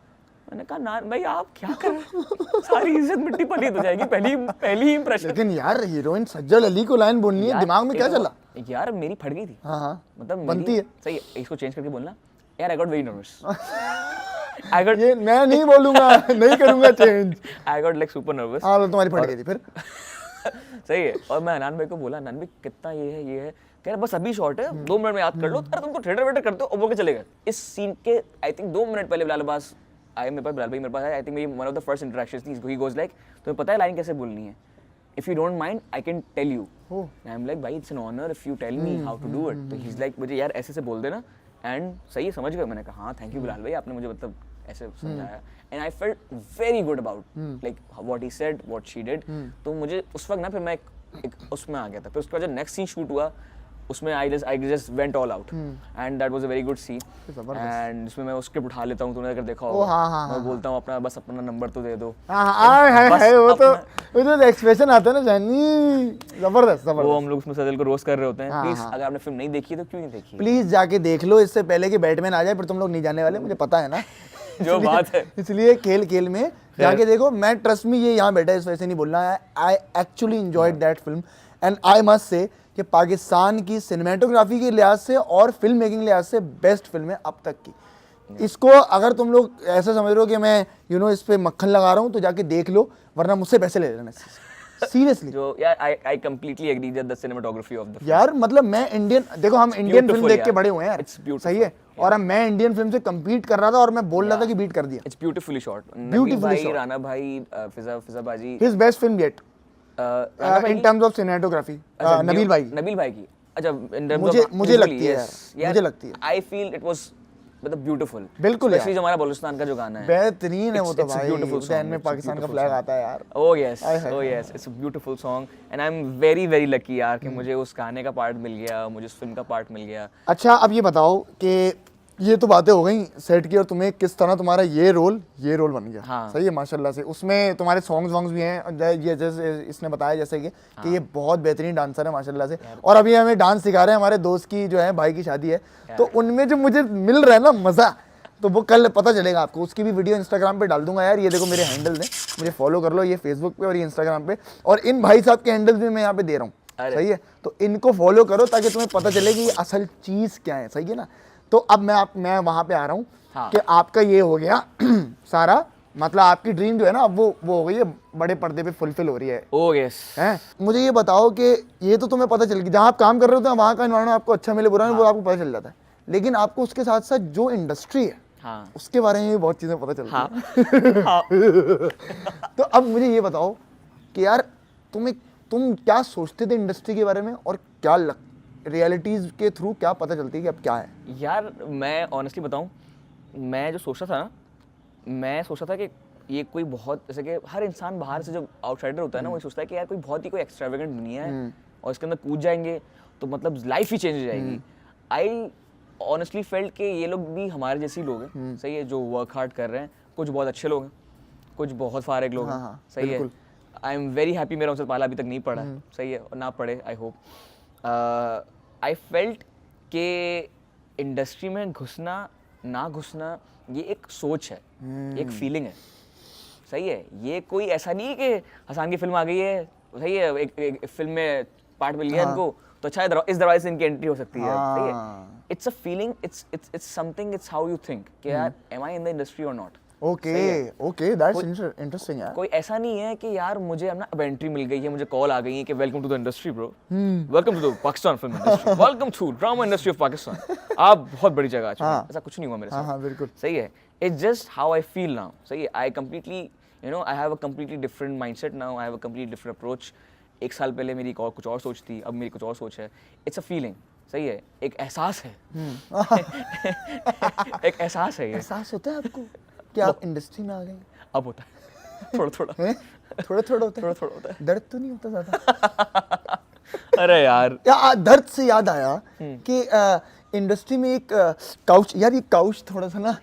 मैंने कहा ना भाई आप क्या कर रहे हो, सारी इज्जत मिट्टी पलीत हो जाएगी पहली इंप्रेशन। लेकिन यार हीरोइन सज्जल अली को लाइन बोलनी है, दिमाग में क्या चला? यार मेरी फट गई थी। हाँ मतलब बनती है। सही है, इसको चेंज करके बोलना यार, I got very nervous. I got, ये मैं नहीं बोलूंगा, नहीं करूंगा चेंज। आई गॉट लाइक सुपर नर्वस। हाँ तुम्हारी फट गई थी फिर। सही है। और मैं अनान भाई को बोला, अनान भाई कितना ये है। कह रहा बस अभी शॉट है, 2 मिनट में याद कर लो। अरे तुम तो थिएटर वेटर करते हो, और बोल के चले गए। इस सीन के आई थिंक 2 मिनट पहले बिलाल अब्बास आए मेरे पास, बिलाल भाई मेरे पास आए। आई थिंक मेरी one of the first interactions थी। ही गोज लाइक तुम्हें पता है लाइन कैसे बोलनी है? If you don't mind I can tell you. I am like भाई it's an honour if you tell me how to do it. तो he is like मुझे यार ऐसे से बोल देना, एंड सही है, समझ गए? मैंने कहा हाँ थैंक यू बिलाल भाई, आपने मुझे मतलब ऐसे समझाया। And I felt very good about like what he said, what she did. तो मुझे उस वक्त ना फिर मैं एक उसमें आ गया था। फिर उसके बाद जब नेक्स्ट सीन शूट हुआ उसमें I just went all out, and that was a very good scene. एंड इसमें मैं स्क्रिप्ट उठा लेता हूँ, तूने अगर देखा होगा, मैं बोलता हूँ अपना बस अपना नंबर तो दे दो। वो तो एक्सप्रेशन आता है ना जानी, जबरदस्त वो हम लोग उसमें सजल को रोस्ट कर रहे होते हैं। प्लीज अगर आपने फिल्म नहीं देखी है तो क्यों नहीं देखी? प्लीज जाके देख लो इससे पहले कि बैटमैन आ जाए, फिर तुम लोग नहीं जाने वाले, मुझे पता है ना। जो बात है, इसलिए खेल में जाके देखो। मैं ट्रस्ट में ये यहाँ बैठा है इस वजह से नहीं बोल रहा है, I actually enjoyed that film and I must say कि पाकिस्तान की सिनेमेटोग्राफी के लिहाज से और फिल्म मेकिंग लिहाज से बेस्ट फिल्म है अब तक की। इसको अगर तुम लोग ऐसा समझ रहे हो कि मैं इस पे मक्खन लगा रहा हूँ तो जाके देख लो, वरना मुझसे पैसे ले लेना सीरियसली। जो यार I completely agree that the cinematography of the यार मतलब मैं इंडियन, देखो हम इंडियन फिल्म देख के बड़े हुए हैं यार, It's beautiful. सही है। और अब मैं इंडियन फिल्म से compete कर रहा था और मैं बोल रहा था कि बीट कर दिया। It's beautifully shot. Beautifully भाई, shot. राना भाई, फिजा बाजी, His best film yet Rana भाई in terms of cinematography, Nabeel भाई की। अच्छा मुझे लगती है यार, मुझे लगती है। आई फील इट वाज मतलब ब्यूटीफुल। बिल्कुल स्पेशली जो हमारा बलूचिस्तान का जो गाना है, बेहतरीन है वो तो It's a भाई, beautiful उस एंड song, में it's a पाकिस्तान का beautiful फ्लैग song. आता है यार। oh yes, it's a beautiful song and I'm very very lucky यार कि मुझे उस गाने का पार्ट मिल गया, मुझे उस फिल्म का पार्ट मिल गया। अच्छा अब ये बताओ कि ये तो बातें हो गई सेट की, और तुम्हें किस तरह तुम्हारा ये रोल बन गया। हाँ। सही है माशाल्लाह से। उसमें तुम्हारे सॉन्ग्स भी हैं, ये जैसे इसने बताया जैसे कि ये बहुत बेहतरीन डांसर है माशाल्लाह से, और अभी हमें डांस सिखा रहे हैं। हमारे दोस्त की जो है भाई की शादी है, तो उनमें जो मुझे मिल रहा है ना मज़ा, तो वो कल पता चलेगा आपको। उसकी भी वीडियो इंस्टाग्राम पे डाल दूंगा यार। ये देखो मेरे हैंडल हैं, मुझे फॉलो कर लो, ये फेसबुक पे और ये इंस्टाग्राम पे, और इन भाई साहब के हैंडल्स भी मैं यहाँ पे दे रहा हूँ। सही है, तो इनको फॉलो करो ताकि तुम्हें पता चले कि असल चीज़ क्या है। सही है ना? तो अब मैं वहाँ पे आ रहा हूँ कि आपका ये हो गया सारा, मतलब आपकी ड्रीम जो है ना अब वो हो गई है, बड़े पर्दे पे फुलफिल हो रही है। oh yes हैं? मुझे ये बताओ कि ये तो तुम्हें पता चल गया, जहाँ आप काम कर रहे होते हैं वहाँ का एनवायरनमेंट आपको अच्छा मिले बुरा वो आपको पता चल जाता है, लेकिन आपको उसके साथ साथ जो इंडस्ट्री है उसके बारे में भी बहुत चीज़ें पता चलती हैं। तो अब मुझे ये बताओ कि यार तुम क्या सोचते थे इंडस्ट्री के बारे में, और क्या रियलिटीज़ के थ्रू क्या पता चलती है कि अब क्या है? यार मैं ऑनेस्टली बताऊं, मैं जो सोचता था ना, मैं सोचता था कि ये कोई बहुत, जैसे कि हर इंसान बाहर से जो आउटसाइडर होता है ना, वो सोचता है कि यार कोई बहुत ही कोई एक्स्ट्रावेगेंट दुनिया है और इसके अंदर कूद जाएंगे तो मतलब लाइफ ही चेंज हो जाएगी। आई ऑनेस्टली फेल्ट कि ये लोग भी हमारे जैसे ही लोग हैं। सही है, जो वर्क हार्ड कर रहे हैं। कुछ बहुत अच्छे लोग हैं, कुछ बहुत फारिग लोग हैं। सही है, आई एम वेरी हैप्पी मेरा उनसे पाला अभी तक नहीं पड़ा। सही है, और ना पड़े आई होप। आई फेल्ट के इंडस्ट्री में घुसना ना घुसना ये एक सोच है, एक फीलिंग है, सही है। ये कोई ऐसा नहीं है कि हसन की फिल्म आ गई है, सही है, एक फिल्म में पार्ट मिल गया इनको तो अच्छा है, इस दरवाजे से इनकी एंट्री हो सकती है, सही है। It's a feeling, it's something, it's how you think कि यार am I in the industry और नॉट। ओके दैट्स इंटरेस्टिंग यार। कोई ऐसा नहीं है कि यार मुझे अब एंट्री मिल गई है, मुझे कॉल आ गई है कि welcome to the industry bro, welcome to the Pakistan film industry, welcome to drama industry of Pakistan, आप बहुत बड़ी जगह आ चुके हैं। ऐसा कुछ नहीं हुआ मेरे साथ। हाँ बिल्कुल सही है। It's just how I feel now, सही है। I completely I have a completely different mindset now, I have a completely different approach. एक साल पहले मेरी कुछ और सोच थी, अब मेरी कुछ और सोच है। इट्स अ फीलिंग, सही है, एक एहसास है। एक एहसास है ये। एहसास होता है आपको कि आप इंडस्ट्री में आ गए? अब होता है थोड़ा थोड़ा थोड़ा थोड़ा होता है, थोड़ा थोड़ा होता है। दर्द तो नहीं होता ज्यादा? अरे यार दर्द से याद आया कि इंडस्ट्री में एक काउच, यार ये काउच थोड़ा सा ना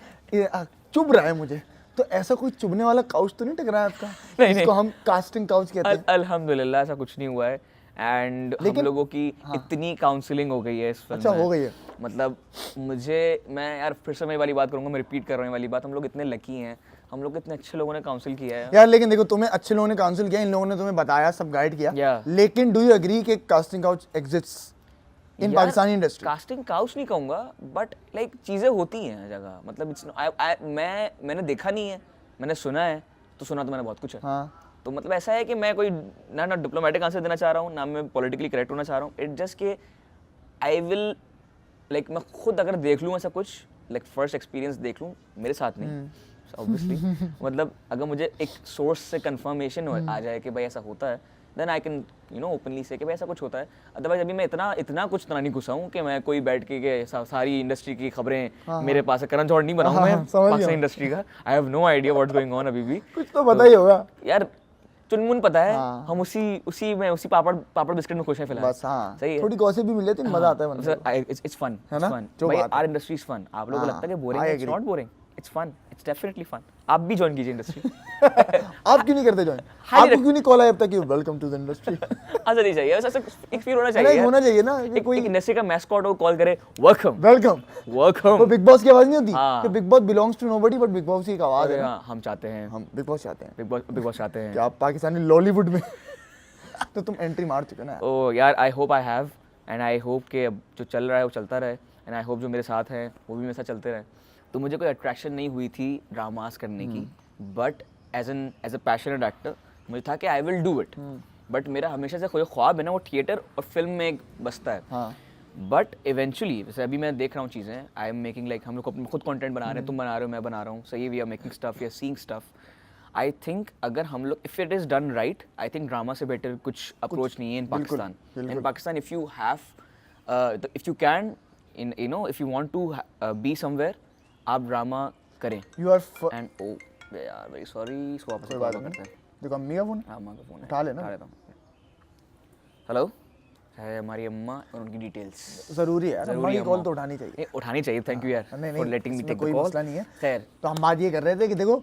चुभ रहा है मुझे, तो ऐसा कोई चुभने वाला काउच तो नहीं टकराया आपका? नहीं, जिसको हम कास्टिंग काउच कहते हैं। अल्हम्दुलिल्लाह ऐसा कुछ नहीं हुआ है। एंड हम लोगों की इतनी काउंसलिंग हो गई है इस फिल्म में। अच्छा, हो गई है। मतलब मैं यार फिर से मैं वाली बात करूंगा, मैं रिपीट कर रहा हूँ वाली बात, हम लोग इतने लकी हैं, हम लोग इतने अच्छे लोगों ने काउंसिल किया है यार। लेकिन देखो, तुम्हें अच्छे लोगों ने काउंसिल किया, इन लोगों ने तुम्हें बताया, सब गाइड किया, लेकिन डू यू एग्री कि कास्टिंग काउच एग्जिस्ट्स इन पाकिस्तानी इंडस्ट्री? कास्टिंग काउच नहीं कहूँगा, बट लाइक चीज़ें होती हैं हर जगह। मतलब मैंने देखा नहीं है, मैंने सुना है, तो सुना तो मैंने बहुत कुछ है। हाँ। तो मतलब ऐसा है कि मैं कोई ना डिप्लोमेटिक आंसर देना चाह रहा हूँ, ना मैं पॉलिटिकली करेक्ट होना चाह रहा हूँ। इट जस्ट कि आई विल लाइक मैं खुद अगर देख लूँ ऐसा कुछ, लाइक फर्स्ट एक्सपीरियंस देख लूँ, मेरे साथ नहीं ऑब्वियसली मतलब अगर मुझे एक सोर्स से कंफर्मेशन आ जाए कि भाई ऐसा होता है, देन आई कैन ओपनली से कि भाई ऐसा कुछ होता है। अदरवाइज अभी मैं इतना कुछ नहीं घुसा हूँ कि मैं कोई बैठ के सारी इंडस्ट्री की खबरें मेरे पास है, करण जौहर नहीं बनाऊँ मैं पाकिस्तान इंडस्ट्री का। I have no idea what's going on अभी भी। कुछ तो पता ही होगा यार, चुनमुन पता है। हम उसी पापड़ बिस्किट में खुश हैं फिलहाल। बस हाँ, सही है। थोड़ी गॉसिप भी मिल जाती है, मजा आता है बंदे को। इट्स फन, है ना? भाई आवर इंडस्ट्री इज फन। आप लोगों को लगता है कि बोरिंग है? It's not boring, it's fun, it's definitely fun. आप भी ज्वाइन कीजिए इंडस्ट्री। आप क्यों नहीं करते ज्वाइन? आपको क्यों नहीं कॉल आया अब तक कि वेलकम टू द इंडस्ट्री? ऐसा नहीं चाहिए, ऐसा एक फील होना चाहिए। होना चाहिए ना कि कोई इंडस्ट्री का मैस्कॉट हो, कॉल करे वेलकम वेलकम वेलकम। वो बिग बॉस की आवाज नहीं होती कि Bigg Boss belongs to nobody, but Bigg Boss की एक आवाज है। हम चाहते हैं, हम बिग बॉस चाहते हैं, बिग बॉस चाहते हैं कि आप पाकिस्तानी लॉलीवुड में तो तुम एंट्री मार चुके ना। ओ यार, I hope I have, and I hope कि अब जो चल रहा है वो चलता रहे, एंड आई होप जो मेरे साथ हैं वो भी मेरे साथ चलते रहे। तो मुझे कोई अट्रैक्शन नहीं हुई थी ड्रामास करने की, but as a passionate actor मुझे था कि I will do it. But मेरा हमेशा से कोई ख्वाब है ना, वो थिएटर और फिल्म में बसता है। बट इवेंचुअली जैसे अभी मैं देख रहा हूँ चीज़ें, आई एम मेकिंग लाइक हम लोग अपने खुद कंटेंट बना रहे हैं, तुम बना रहे हो, मैं बना रहा हूँ, सही, we are making stuff, we are seeing stuff. I think अगर हम लोग if it is done right, I think drama से बेटर कुछ अप्रोच नहीं है in Pakistan. In Pakistan if you have if you can if you want to be somewhere, आप drama करें। You are and ओ यार वेरी सॉरी, इसको वापस कोई बात कॉल नहीं। करते हैं। देखो अम्मी का फोन, हाँ, अम्मा का फोन है, उठा लेना। उठा लेता हूँ। हेलो, है हमारी अम्मा और उनकी डिटेल्स। जरूरी है, अम्मा की कॉल तो उठानी चाहिए। उठानी चाहिए, थैंक यू यार for letting me take the call. कोई मसला नहीं है। खैर, तो हम बात ये कर रहे थे कि देखो,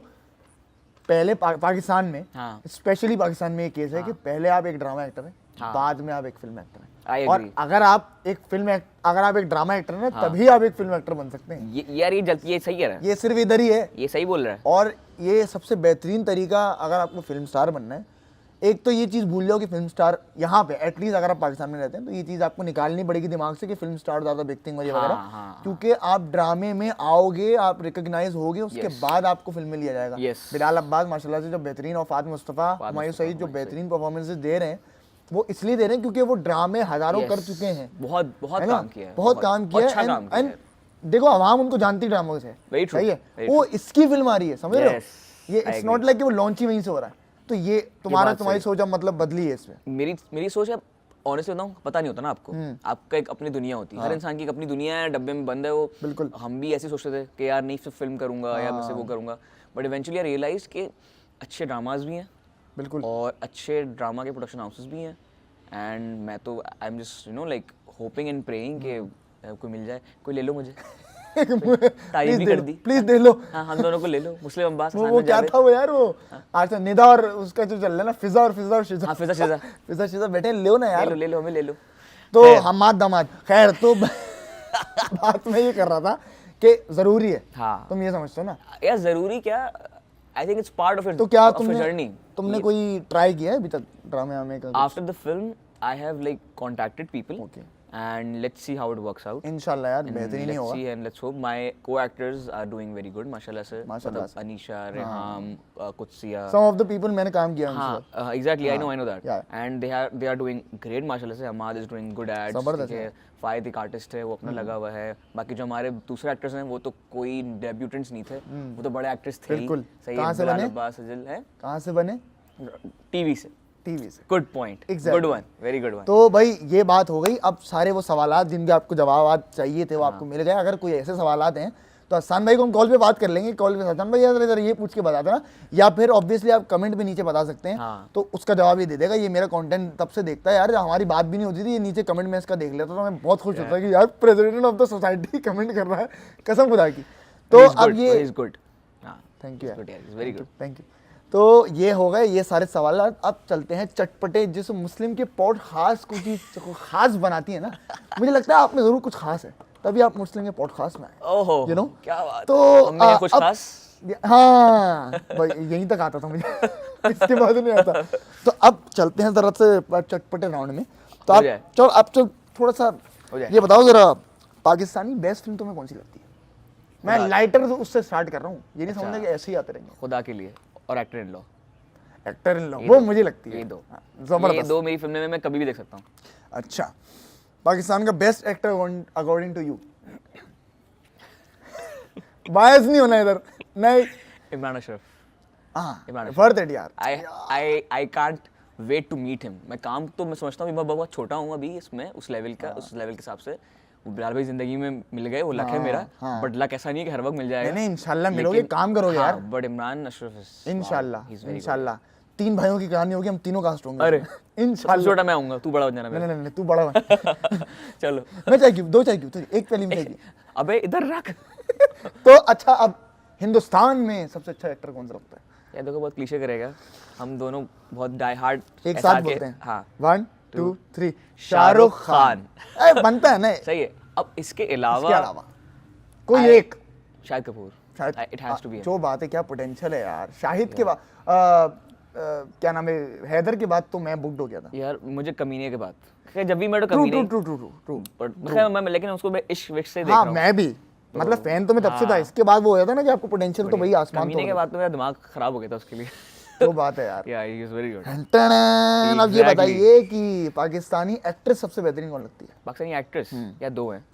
पहले पाकिस्तान में, स्पेशली पाकिस्तान में एक केस है कि पहले आप एक ड्रामा एक्टर हैं, बाद में आप एक फिल्म एक्टर हैं। और अगर आप एक ड्रामा एक्टर हैं, तभी आप एक फिल्म एक्टर बन सकते हैं। यार ये सही कह रहा है, ये सिर्फ इधर ही है, ये सही बोल रहा है। और ये सबसे बेहतरीन तरीका अगर आपको फिल्म स्टार बनना है, एक तो ये चीज़ भूल जाओ कि फिल्म स्टार यहाँ पे एटलीस्ट अगर आप पाकिस्तान में रहते हैं, तो ये चीज़ आपको निकालनी पड़ेगी दिमाग से कि फिल्म स्टार ज़्यादा बिकते हैं वगैरह, क्योंकि आप ड्रामे में आओगे, आप रिकॉग्नाइज होगे, उसके बाद आपको फिल्म में लिया जाएगा। बिलाल अब्बास माशाल्लाह से जो बेहतरीन, और फातिमा मुस्तफ़ा, हुमायूं सईद जो बेहतरीन परफॉर्मेंसेस दे रहे हैं, वो इसलिए दे रहे हैं क्योंकि वो ड्रामे हज़ारों कर चुके हैं, बहुत काम किया है, बहुत काम किया है। एंड देखो, आवाम उनको जानती ड्रामों से, सही है, वो इसकी फिल्म आ रही है, समझ रहे हो? ये इट्स नॉट लाइक कि वो लॉन्च ही वहीं से हो रहा है। तो ये तुम्हारी सोच अब मतलब बदली है इसमें। मेरी सोच है, ऑनेस्टली बताऊं, पता नहीं होता ना आपको, आपका एक अपनी दुनिया होती है, हर इंसान की एक अपनी दुनिया है, डब्बे में बंद है वो। बिल्कुल, हम भी ऐसे सोचते थे कि यार नहीं सिर्फ फिल्म करूंगा या मैं वो करूंगा, बट इवेंचुअली आई रियलाइज कि अच्छे ड्रामाज भी हैं, बिल्कुल, और अच्छे ड्रामा के प्रोडक्शन हाउसेस भी हैं। एंड मैं तो I am just like hoping and praying कि कोई मिल जाए, कोई ले लो मुझे। तारीफ भी कर दी, प्लीज दे लो। हाँ, हम दोनों को ले लो। मुस्लिम अब्बास, वो क्या था वो यार, वो आज निदा और उसका जो चल रहा है ना, फिजा और शिजा। हाँ, फिजा शिजा बेटे ले ना यार, ले लो हमें ले लो। तो हमाद दमाद, खैर, तो बात मैं ये कर रहा था कि जरूरी है, हाँ। तुम ये समझते हो ना? यार जरूरी क्या, I think it's part of it, तो क्या ऑफ अ जर्नी। तुमने कोई ट्राई किया है अभी तक ड्रामे वामे का? After the film I have like contacted people Okay. and let's see how it works out. इंशाल्लाह यार And बेहतरीन ही let's होगा। see and let's hope my co-actors are doing very good माशाल्लाह से, माशाल्लाह मतलब Anisha, Reham, कुत्सिया, Some of the people मैंने काम किया उनके साथ। हाँ exactly, I know that, Yeah. and they are doing great माशाल्लाह से। Hammad is doing good ads, जबरदस्त ठीक है, फायद एक आर्टिस्ट है, वो अपना लगा हुआ है। बाकी जो हमारे दूसरे एक्टर्स हैं वो तो कोई डेब्यूटेंट्स नहीं थे, वो तो बड़े एक्टर्स थे ही। बिल्कुल। सही कहाँ है, से बिलाल बने? अब्बास सजल है, कहाँ से बने? टीवी से। टीवी से। Good point, Exactly. Good one, very good one. तो भाई ये बात हो गई। अब सारे वो सवालात जिनके आपको जवाब चाहिए थे वो आपको मिल गए। अगर कोई ऐसे सवालात हैं तो हसन भाई को हम कॉल पे बात कर लेंगे। कॉल पे हसन भाई यार ये पूछ के बता देना, या फिर ऑब्वियसली आप कमेंट में नीचे बता सकते हैं। हाँ। तो उसका जवाब ये दे देगा। ये मेरा कंटेंट तब से देखता है यार, हमारी बात भी नहीं होती थी, ये नीचे कमेंट में इसका देख लेता था, मैं बहुत खुश होता कि यार president of the society comment कर रहा है, कसम खुदा की। तो अब ये is good, thank you, good यार, is very good. Thank you. तो ये हो गए ये सारे सवाल। अब चलते हैं चटपटे, जिस मुस्लिम के पॉड खास को चीज को खास बनाती है ना, मुझे लगता है आप में जरूर कुछ खास है, तभी आप मुस्लिम के पॉड खास में आए। ओहो, You know? क्या बात तो है। हमने यहाँ कुछ अब- खास, हाँ भाई यहीं तक आता था मुझे इसके बाद नहीं आता। तो अब चलते हैं जरा से चटपटे राउंड में। तो हो आप जाए। चलो आप चल थोड़ा सा हो जाए। ये बताओ जरा, पाकिस्तानी बेस्ट फिल्म तुम्हें कौन सी लगती है? मैं खुदा- लाइटर उससे स्टार्ट कर रहा हूँ, ये नहीं अच्छा। समझना कि ऐसे ही आते रहेंगे। खुदा के लिए और actor in law, actor in law ये वो दो, मुझे लगती है। ये दो, हाँ, ये जबरदस्त। दो मेरी फिल्म में मैं कभी भी देख सकता हूँ। अच्छा, पाकिस्तान का best actor according to you? Bias नहीं होना इधर, नहीं। इमरान अशरफ, हाँ इमरान अशरफ। वर्थ इट यार। I can't wait to meet him. मैं काम तो मैं समझता हूँ मैं बहुत छोटा हूँ अभी इसमें, उस लेवल का, उस लेवल के हिसाब से। वो बिलाल भाई जिंदगी में मिल गए, वो लक है मेरा, हाँ। बट लक ऐसा नहीं है कि हर वक्त मिल जाएगा। नहीं इंशाल्लाह मिलोगे, काम करोगे यार। बट इमरान अशरफ इज इंशाल्लाह इंशाल्लाह। 3 भाइयों की कहानी होगी, हम तीनों कास्ट होंगे। अरे इंशाल्लाह। छोटा मैं आऊंगा, तू बड़ा बन जाना नहीं मेरा। नहीं नहीं तू बड़ा बन। चलो, मैं चाय क्यों, 2 चाय क्यों, तुझे एक प्याली में चाय क्यों? अबे इधर रख। तो अच्छा, अब हिंदुस्तान में सबसे अच्छा एक्टर कौन सा लगता है? यार देखो बहुत क्लीशे करेगा, हम दोनों बहुत डाई हार्ड एक साथ बोलते हैं। हाँ, 1 2 3 शाहरुख खान। बनता है ना। सही है। अब इसके इसके अलावा अलावा कोई I- एक शाहिद कपूर, शायद इट हैज टू बी। जो बात है, क्या पोटेंशियल है यार शाहिद के बाद। क्या नाम है, हैदर के बाद तो मैं बुक्ड हो गया था। यार मुझे कमीने के बाद, खैर जब भी मैं तो ट्रू कमीने, true true true true. But खैर मैं लेकिन उसको मैं इश्क विश्क से देख हाँ रहा हूँ। मैं भी, मतलब फैन तो मैं तब से था। इसके बाद वो हो जाता ना कि आपको पोटेंशियल तो भाई आसमान कमीने के तो बाद तो मेरा दिमाग खराब हो गया था उसके लिए। तो बात है यार। या he is very good. Ton-ton. अब ये Exactly. बताइए कि पाकिस्तानी एक्ट्रेस सबसे बेहतरीन कौन लगती है? पाकिस्तानी एक्ट्रेस या दो हैं,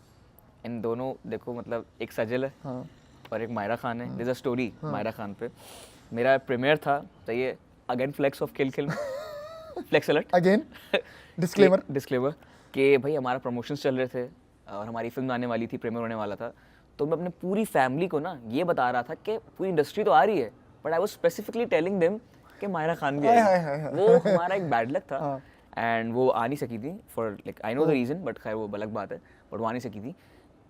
इन दोनों देखो, मतलब एक सजल है हाँ। और एक मायरा खान है। There a story Mayra Khan पे। मेरा प्रीमियर था, सही है, again flex of kill kill, flex alert again disclaimer. Disclaimer कि भाई हमारा प्रमोशंस चल रहे थे और हमारी फिल्म आने वाली थी, प्रीमियर होने वाला था। तो मैं अपने पूरी फैमिली को ना ये बता रहा था कि पूरी इंडस्ट्री तो आ रही है, but I was specifically telling them कि मायरा खान भी हाय, आई। हाय, हाय। वो हमारा एक बैड लक था हाँ। एंड वो आ नहीं सकी थी for like I know the reason, but खैर वो अलग बात है, बट वो आ नहीं सकी थी।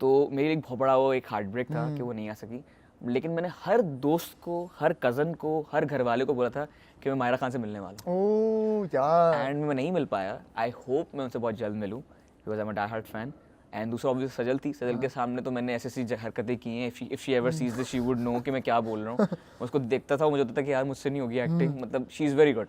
तो मेरे लिए बहुत बड़ा वो एक हार्ट ब्रेक था कि वो नहीं आ सकी। लेकिन मैंने हर दोस्त को, हर कज़न को, हर घर वाले को बोला था कि मैं मायरा खान से मिलने वाला हूँ, ओह यार। एंड मैं नहीं मिल पाया। आई होप मैं उनसे बहुत जल्द मिलूँ, because I am a die hard fan. एंड दूसरा ऑब्वियस सजल थी, सजल के सामने तो मैंने ऐसी हरकतें की हैं, if she ever sees this she would know कि मैं क्या बोल रहा हूँ। मैं उसको देखता था, मुझे होता था कि यार मुझसे नहीं होगी एक्टिंग, मतलब she is very good,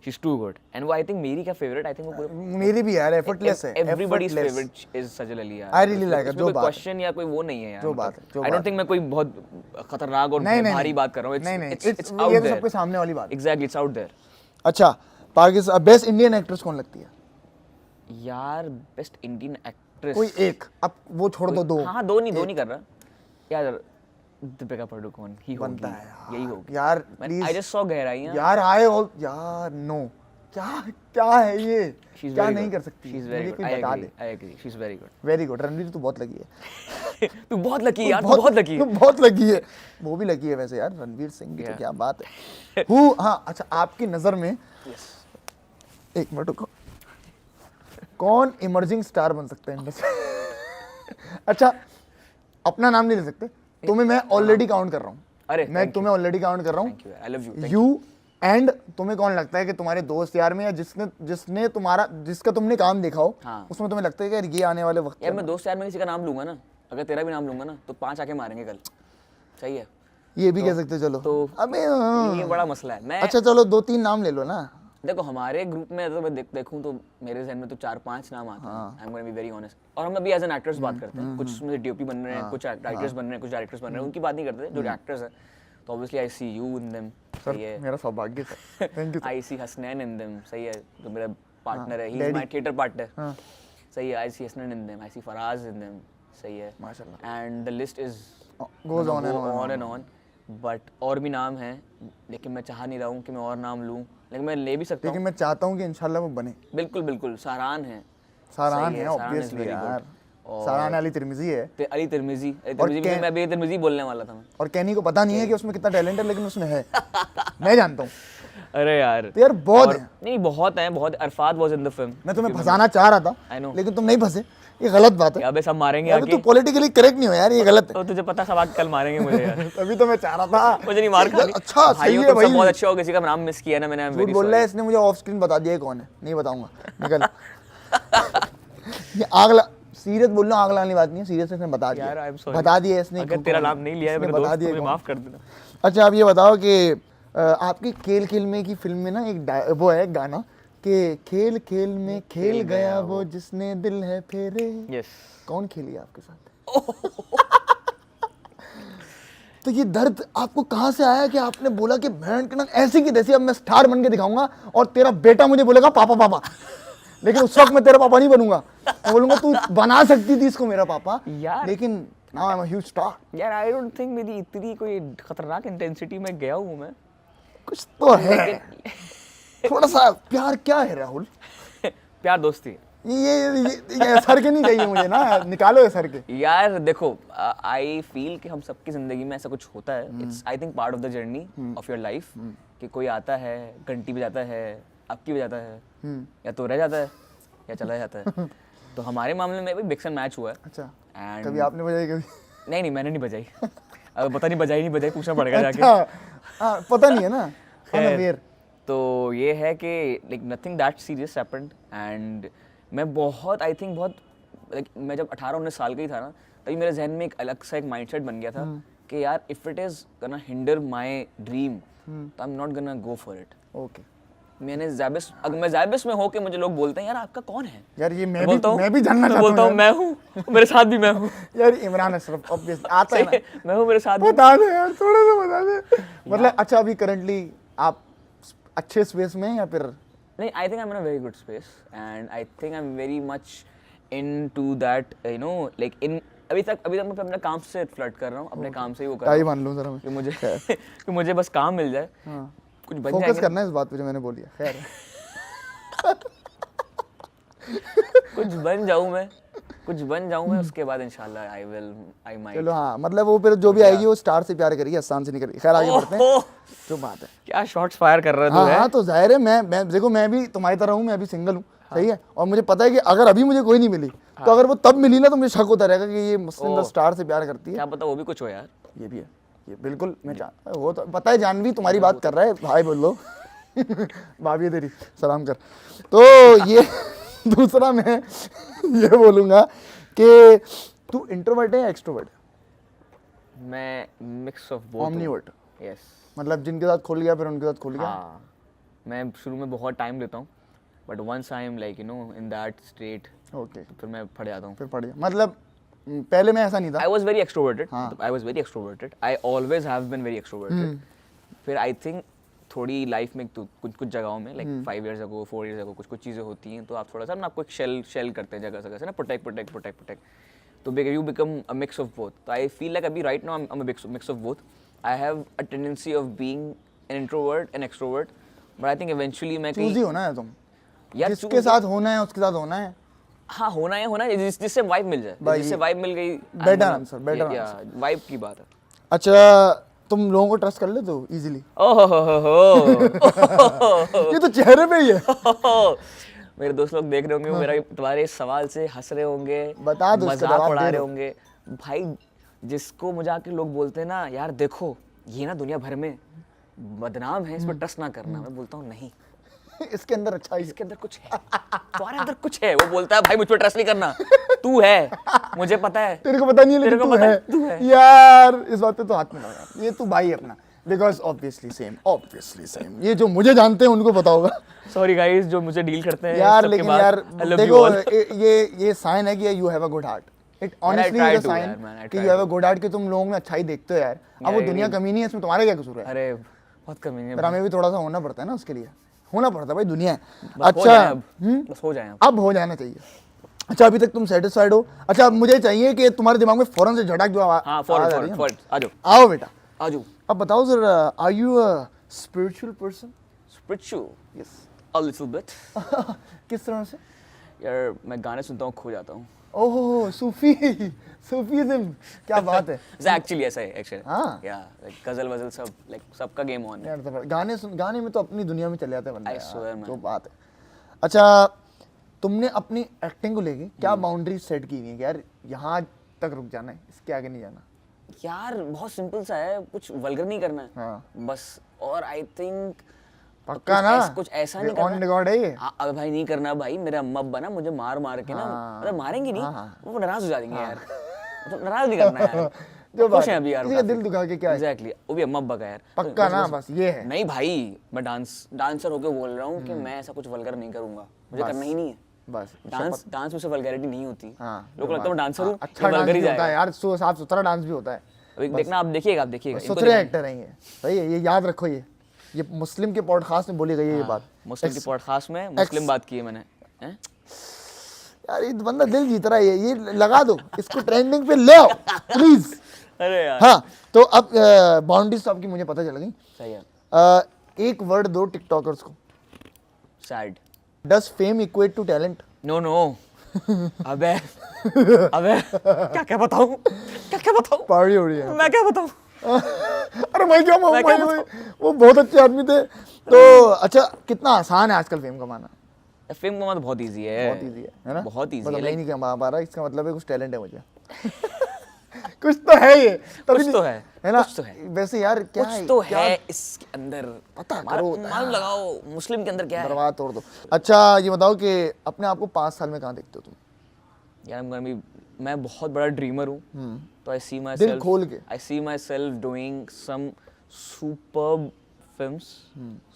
she is too good. And वो आई थिंक मेरी क्या फेवरेट, आई थिंक वो मेरी भी यार एफर्टलेस है। Everybody's effortless। फेवरेट इज सजल अली यार। I really like it, इसमें जो कोई बात है। क्वेश्चन या कोई वो नहीं है यार, जो बात है, जो आई बात डोंट थिंक मैं कोई बहुत खतरनाक और नहीं, नहीं, भारी नहीं। बात कर रहा हूँ। नहीं, नहीं, इट्स it's- आउट ये तो देयर, सबके सामने वाली बात है। Exactly, it's out there. अच्छा, पाकिस्तान बेस्ट इंडियन एक्ट्रेस कौन लगती है? यार बेस्ट इंडियन एक्ट्रेस कोई एक, अब वो छोड़ दो, 2 हाँ, दो नहीं कर रहा यार। दीपिका पादुकोण ही बनता होगी, है यार। यही होगी यार आई प्लीज जस्ट सॉ गहराइयां। यार, आए हो यार, नो क्या क्या है ये, She's क्या very नहीं good. कर सकती, She's very मुझे good. कोई I बता agree. They. I agree. She's very good. Very good. Ranveer तू बहुत लगी है। तू बहुत लकी यार, तू बहुत लकी तू है। बहुत लगी है। वो भी लगी है वैसे यार, रणवीर सिंह की तो Yeah. क्या बात है। हु हाँ, अच्छा आपकी नजर में एक मिनट रुको, कौन इमर्जिंग स्टार बन सकता है इनमें से? अच्छा, अपना नाम नहीं ले सकते, तुम्हें मैं ऑलरेडी काउंट कर रहा हूँ। अरे, मैं thank तुम्हें ऑलरेडी काउंट कर रहा हूँ। Thank you. I love you. Thank you and तुम्हें कौन लगता है कि तुम्हारे दोस्त यार में, या जिसने तुम्हारा, जिसका तुमने काम देखा हो, हाँ। उसमें तुम्हें लगता है कि यार ये आने वाले वक्त यार में मैं दोस्त यार में किसी का नाम लूंगा ना, अगर तेरा भी नाम लूंगा ना तो 5 आके मारेंगे कल, सही है? ये भी कह सकते हो, चलो तो अबे ये बड़ा मसला है। मैं अच्छा चलो 2-3 नाम ले लो ना। देखो हमारे ग्रुप में तो मैं देखूं तो मेरे जहन में तो 4-5 नाम आते हैं, आई am gonna be very honest. और हम अभी एज एन एक्टर्स बात करते हैं, कुछ उसमें डीओपी बन रहे हैं, कुछ राइटर्स बन रहे हैं, कुछ डायरेक्टर्स बन रहे हैं, उनकी बात नहीं करते, जो एक्टर्स हैं। तो obviously I see you in them, सही है? मेरा सौभाग्य sir, thank you. I see Hasnain in them, सही है? जो मेरा पार्टनर है, he is my theatre partner, सही है? I see Hasnain in them, I see Faraz in them, सही है? माशाल्लाह। And the list is goes on on and on. But और भी नाम हैं, लेकिन मैं चाह नहीं रहा हूँ कि मैं और नाम लूँ, लेकिन मैं ले भी सकता हूँ। लेकिन मैं चाहता हूँ कि इंशाल्लाह वो बने। बिल्कुल बिल्कुल, सारान है, सारान सही है सारान is ऑब्वियसली very good। यार, और सारान अली तिरमिजी है। अली तिरमिजी भी, मैं भी तिरमिजी बोलने वाला था मैं। और कैनी को पता नहीं है कि उसमें कितना टैलेंट है, लेकिन उसमें है। मैं जानता हूँ। अरे यार तो यार बहुत है। नहीं बहुत है, बहुत। Arfat was in the film. मैं तुम्हें फंसाना चाह रहा I था, know। लेकिन तुम नहीं फंसे, ये गलत बात है। अबे सब मारेंगे अबे आके। तू पॉलिटिकली करेक्ट नहीं हो यार, ये गलत है। तो तुझे पता सब आज कल मारेंगे मुझे यार। तभी तो मैं चाह रहा था। मुझे नहीं मार खानी। अच्छा सही भाइयों है तुम सब भाई। बहुत अच्छे हो, किसी का नाम मिस किया ना मैंने, झूठ बोल रहा है इसने, मुझे ऑफ स्क्रीन बता दिया कौन है, नहीं बताऊंगा, निकल। ये आगला सीरियस बोल रहा हूँ, आगला वाली बात नहीं है, सीरियस इसने बता दिया यार, I'm sorry। बता दिया इसने। अगर तेरा नाम नहीं लिया है इसने मेरे बता दोस्त, दिया मुझे कौन। माफ कर देना। अच्छा आप ये बताओ कि आपकी खेल खेल में की फिल्म में ना एक वो है गाना कि खेल खेल में खेल गया वो जिसने दिल है फेरे। यस। कौन खेली आपके साथ? तो ये दर्द आपको कहाँ से आया कि आपने बोला कि बहन के ना ऐसी की तैसी अब मैं स्टार बन के दिखाऊंगा और तेरा बेटा मुझे बोलेगा पापा पापा, लेकिन उस वक्त मैं तेरा पापा नहीं बनूंगा, मैं बोलूंगा तू बना सकती थी इसको मेरा पापा यार। लेकिन now I am a huge star. यार आई डोंट थिंक मेरी इतनी कोई खतरनाक इंटेंसिटी में गया हूँ मैं। कुछ तो है, थोड़ा सा प्यार क्या है राहुल? प्यार दोस्ती है। ये सर के नहीं चाहिए मुझे ना, निकालो ये सर के। यार देखो, आई फील कि हम सबकी जिंदगी में ऐसा कुछ होता है, it's I think part of the journey of your life, कि कोई आता है, घंटी बजाता है, आपकी बजाता है, या तो रह जाता है या चला जाता है। तो हमारे मामले में भी मिक्स एंड मैच हुआ है। अच्छा, एंड कभी आपने बजाई कभी? नहीं मैंने नहीं बजाई। अब पता नहीं बजाई नहीं बजाई, पूछना पड़ेगा जाके। हाँ, पता नहीं है ना। खैर, तो ये है कि like nothing that serious happened. And मैं बहुत आई थिंक बहुत लाइक मैं जब 18-19 साल का ही था ना, तभी मेरे जहन में एक अलग सा एक माइंडसेट बन गया था कि यार if it is gonna hinder my dream तो I am not gonna go for it. Okay. मैंने ज़ैबिस, अगर मैं ज़ैबिस में हो के मुझे लोग बोलते हैं यार आपका कौन है, यार ये मैं बोलता भी जानना चाहता हूं। बोलता हूँ मैं हूँ, मेरे साथ भी मैं हूँ। यार इमरान अशरफ ऑब्वियसली आता है ना। मैं हूँ, मेरे साथ भी। बता दे यार, थोड़ा सा बता दे। मतलब अच्छा अभी करंटली आप अच्छे स्पेस में या फिर? नहीं, I think I am in a very good space and I think I am very much into that, you know like in अभी तक मैं अपने काम से फ्लर्ट कर रहा हूँ, अपने काम से ही वो कर रहा टाई हूँ मान लूं जरा मैं। कि मुझे बस काम मिल जाए, हाँ, कुछ बन फोकस जाएगा, करना है इस बात पे जो मैंने बोली है। खैर कुछ बन जाऊँ मैं, उसके बाद इंशाल्लाह आई माइट। चलो हाँ, मतलब वो फिर जो भी आएगी वो स्टार से प्यार करेगी, आसान से नहीं करेगी। खैर आगे बढ़ते हैं, जो बात है। क्या शॉट्स फायर कर रहा है तू? हाँ है हाँ, तो जाहिर है मैं देखो मैं भी तुम्हारी तरह हूँ, मैं भी सिंगल हूँ, सही है। और मुझे पता है कि अगर अभी मुझे कोई नहीं मिली तो अगर वो तब मिली ना तो मुझे शक होता रहेगा कि ये मुस्लिम स्टार से प्यार करती है। क्या पता वो भी कुछ हो यार। ये भी है, ये बिल्कुल मैं वो तो पता है, जानवी तुम्हारी बात कर रहा है, भाई बोल लो। भाभी तेरी सलाम कर। तो ये दूसरा मैं ये बोलूँगा कि तू इंट्रोवर्ट है या एक्सट्रोवर्ट? मैं मिक्स ऑफ बोथ। ऑमनीवर्ट, यस। मतलब जिनके साथ खुल गया फिर उनके साथ खुल गया। हाँ, मैं शुरू में बहुत टाइम लेता हूँ, but once I am like you know in that state, okay, फिर मैं फट जाता हूँ। फिर पढ़ गया। मतलब पहले मैं ऐसा नहीं था। I was very extroverted. हाँ. I was very extroverted. I always have been very extroverted. फिर I think थोड़ी लाइफ में तो कुछ जगहों में like 5 years ago 4 years ago कुछ चीज़ें होती हैं तो आप थोड़ा सा ना आपको एक शेल करते हैं जगह से ना, प्रोटेक्ट। तो you become a mix of both. तो आई फील लाइक अभी right now I am a mix of both. I have a tendency of being an introvert an extrovert, but I think eventually मैं choose ही होना है तुम, यार जिसके साथ होना है उसके साथ होना है। हाँ होना है जिससे वाइब मिल जाए, जिससे वाइब मिल गई। Better answer, better answer. Vibe की बात है। अच्छा तुम लोगों को ट्रस्ट कर लेते हो इजीली? ओहो ये तो चेहरे पे ही है। मेरे दोस्त लोग देख रहे होंगे, वो मेरा तुम्हारे इस सवाल से हंस रहे होंगे, बता दो, इसका मजाक जवाब उड़ा दे रहे दो। होंगे। भाई जिसको मुझे आके लोग बोलते हैं ना यार देखो ये ना दुनिया भर में बदनाम है, इस पर ट्रस्ट ना करना, मैं बोलता हूँ नहीं, इसके अंदर अच्छा इसके अंदर कुछ है, तुम्हारे अंदर कुछ है। वो बोलता है भाई मुझ पर ट्रस्ट नहीं करना, तू है, मुझे पता है। तेरे को पता नहीं है तेरे लेकिन को तू पता है। है, तू है। यार इस बात पे तो हाथ मिलाओ यार, ये तू भाई है अपना, बिकॉज ऑब्वियसली सेम, ये जो मुझे जानते हैं उनको पता होगा। सॉरी गाइस जो मुझे डील करते हैं यार सबके लेकिन बाद, यार I love you देखो all. ये साइन है कि you have a good heart. It honestly try is a to, sign यार, man, I कि try you have a to. Good heart, कि तुम लोगों में अच्छाई देखते हो यार। अब वो Yeah, दुनिया कमी नहीं है, इसमें तुम्हारा क्या कसूर है? अरे बहुत कमी है, पर हमें भी थोड़ा सा होना पड़ता है ना, उसके लिए होना पड़ता है भाई, दुनिया है। बस हो जाए अच्छा अब, बस हो जाए अब। अब हो जाना चाहिए। अच्छा अभी तक तुम सेटिस्फाइड हो? अच्छा अब मुझे चाहिए कि तुम्हारे दिमाग में फौरन से झटक जो हाँ आवाज आ रही है ना। फॉर आ जाओ आओ बेटा, आ जाओ। अब बताओ sir, are you a spiritual person? Spiritual yes. A little bit. किस तरह से? यार मैं गाने सुनता हूँ, खो जाता हूँ। ओह सूफीज्म, क्या बात है। एक्चुअली ऐसा है एक्चुअली। हाँ। या लाइक गजल वजल सब, लाइक सबका गेम ऑन है। यार तो गाने में तो अपनी दुनिया में चले जाते हैं बंदे I यार, swear, man. जो बात है। अच्छा तुमने अपनी एक्टिंग को लेके क्या बाउंड्री सेट की हुई है कि यार यहाँ तक रुक जाना है, इसके आगे नहीं जाना? यार बहुत सिंपल सा है, कुछ वल्गर नहीं करना है हाँ। बस। और आई थिंक पक्का ना? कुछ ऐसा नहीं ऑन करना। रिकॉर्ड है ये? हाँ, अबे भाई नहीं करना भाई, मेरे अम्मा अब्बा ना मुझे मार मार के ना, हाँ। मतलब मारेंगी नहीं, हाँ। वो नाराज हो जाएंगे यार। मतलब नाराज नहीं करना यार। जो बात खुश हैं अभी यार, किसी का दिल दुखा के क्या है? एग्जैक्टली, वो भी अम्मा अब्बा का यार। पक्का ना, बस ये है। नहीं भाई, मैं डांसर होके बोल रहा हूँ कि मैं ऐसा कुछ वल्गर नहीं करूंगा, मुझे बस। करना ही नहीं है। बस डांस में से वल्गैरिटी नहीं होती। हाँ, लोगों को लगता है मैं डांसर हूँ, अच्छा डांस वल्गर भी ही होता है जाएगा। यार, साफ सुथरा डांस भी होता है। अभी देखना, आप देखिएगा इनको सुथरे देखना। एक्टर हैं ये, सही है, ये याद रखो। ये मुस्लिम के पॉडकास्ट में बोली गई है ये बात। मुस्लिम की पॉडकास्ट में मुस्लिम बात की है मैंने। हैं? यार ये बंदा दिल जीत रहा है, ये लगा दो इसको, ट्रेंडिंग पे ले आओ प्लीज। अरे यार हाँ तो अब बाउंड्रीज तो आपकी मुझे पता चल गई। सही है। एक वर्ड दो टिकटॉकर्स को। Sad. Does fame equate to talent? No अबे क्या क्या बताऊं, क्या बताऊं, पार्टी हो रही है। मैं क्या बताऊं। अरे मैं क्या मैं क्या वो बहुत अच्छे आदमी थे। तो अच्छा कितना आसान है आजकल फेम कमाना? फिल्म कमाना तो बहुत इजी है। बहुत इजी है ना? बहुत easy मतलब है, मैं नहीं कमा पा रहा, इसका मतलब है कुछ टैलेंट है मुझे। कुछ तो है ये, तभी कुछ तो नहीं- है ना? कुछ तो है। वैसे यार क्या कुछ है, तो क्या है इसके अंदर, पता करो। मालूम लगाओ मुस्लिम के अंदर क्या है। बर्बाद तोड़ दो। अच्छा ये बताओ कि अपने आप को 5 साल में कहाँ देखते हो तुम? यार मैं बहुत बड़ा ड्रीमर हूँ, तो आई सी माई दिल खोल के। I see myself doing some superb films,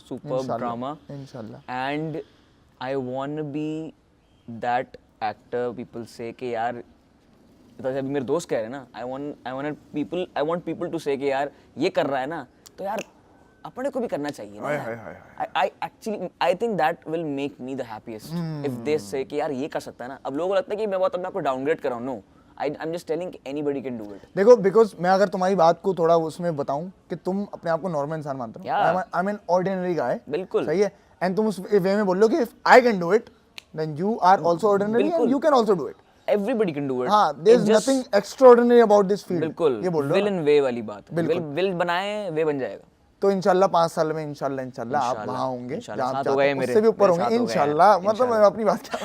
superb drama, इंशाल्लाह। And I want be that actor people से कि यार, तो अभी मेरे दोस्त कह रहे हैं ना, आई वांट पीपल टू से कि यार ये कर रहा है ना, तो यार अपने को भी करना चाहिए ना। I think that will make me the happiest if they से कि यार ये कर सकता है ना। अब लोगों को लगता है कि मैं बहुत अपने आप को डाउनग्रेड कर रहा हूँ। No, I am just telling anybody can do it. देखो बिकॉज मैं अगर तुम्हारी बात को थोड़ा उसमें बताऊं कि तुम अपने आप को नॉर्मल इंसान मानते हो, Yeah. I am an ordinary guy, बिल्कुल। सही है, एंड तुम उस वे में बोल लो कि if I can do it then you are also ordinary and बिल्कुल। You can also do it. Everybody can do it. हाँ, there is nothing extraordinary about this field. बिल्कुल, ये बोल लो विल ना। एंड वे वाली बात। बिल्कुल। विल बनाए वे बन जाएगा। तो इंशाल्लाह 5 साल में इंशाल्लाह आप वहाँ होंगे इंशाल्लाह, जहाँ आप साथ हो गए चाहते हो, मेरे, उससे भी ऊपर मेरे होंगे साथ हो गए इंशाल्लाह। यार, मतलब मैं अपनी बात क्या,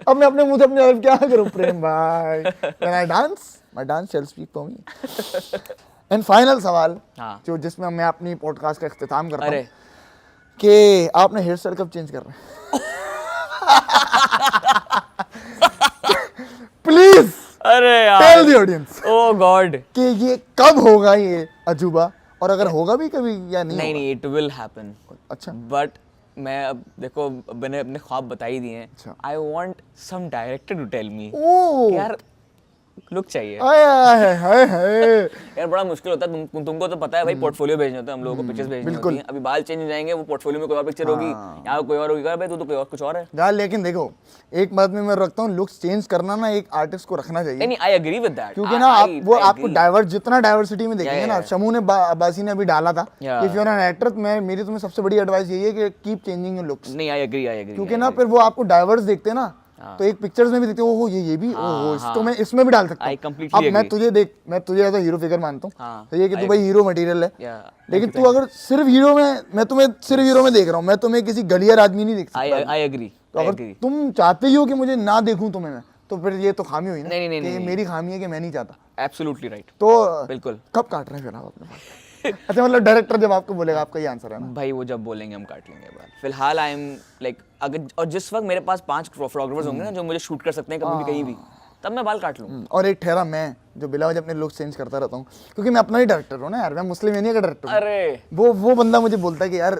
अब मैं अपने मुंह से अपनी लाइफ क्या करूँ प्रेम भाई। When I dance, my dance shall speak for me. And final सवाल, हाँ। जो जिसमें मैं अपनी पॉडकास्ट का इख्तिताम करता हूँ, अरे कि आपने हेयर स्टाइल कब चेंज कर रहे हैं? प्लीज अरे tell the audience oh god. कि ये कब होगा ये अजूबा, और अगर होगा भी कभी या नहीं नहीं होगा? नहीं, इट विल हैपन। अच्छा बट मैं अब देखो, मैंने अपने ख्वाब बता ही दिए हैं। अच्छा। I want some director to tell me ओ यार लुक चाहिए। हाय हाय हाय हाय। यार बड़ा मुश्किल होता है, तुमको तो पता है भाई, पोर्टफोलियो भेजने होते हैं हम लोगों को, पिक्चर्स भेजनी बिल्कुल। होती हैं। अभी बाल चेंज हो जाएंगे, वो पोर्टफोलियो में कोई और पिक्चर होगी, यहाँ कोई और होगी, भाई तू तो कोई और कुछ और है। यार लेकिन देखो एक बात में मैं रखता हूँ, लुक्स चेंज करना ना एक आर्टिस्ट को रखना चाहिए, नहीं आई एग्री विद दैट, क्योंकि ना आप वो आपको डाइवर्स, जितना डाइवर्सिटी में देखेंगे ना, शमू ने अब्बासी ने अभी डाला था, Yeah. If you are an actor, मैं मेरी तुम्हें सबसे बड़ी एडवाइस यही है कि कीप चेंजिंग योर लुक्स, नहीं आई एग्री क्योंकि ना फिर वो आपको डाइवर्स देखते हैं ना, तो एक पिक्चर्स में भी देखते हो, ओहो ये भी, ओहो इसको मैं इसमें भी डाल सकता I हूँ। completely अब मैं agree. तुझे देख, मैं तुझे एज अ हीरो फिगर मानता हूँ, हाँ, तो ये कि तू भाई हीरो मटेरियल है, Yeah. लेकिन तू अगर सिर्फ हीरो में, मैं तुम्हें सिर्फ हीरो में देख रहा हूँ, मैं तुम्हें किसी गलियार आदमी नहीं देख सकता। I agree. तो अगर तुम चाहते ही हो कि मुझे ना देखूं तुम्हें मैं, तो फिर ये तो खामी हुई ना, नहीं, कि ये मेरी खामी है कि मैं नहीं चाहता। Absolutely right. तो बिल्कुल। कब काट रहे हैं फिर आप अपने बाल? अच्छा मतलब डायरेक्टर जब आपको बोलेगा आपका ये आंसर है ना? भाई वो जब बोलेंगे हम काट लेंगे बाल। फिलहाल आई एम लाइक अगर और जिस वक्त मेरे पास 5 फोटोग्राफर्स होंगे ना जो मुझे शूट कर सकते हैं कभी भी कहीं भी, तब मैं बाल काट लूँ। और एक ठहरा मैं जो बिला वजह अपने लुक चेंज करता रहता हूँ, क्योंकि मैं अपना ही डायरेक्टर हूँ ना यार, मैं मुस्लिम एनिया का डायरेक्टर हूँ। अरे वो बंदा मुझे बोलता है कि यार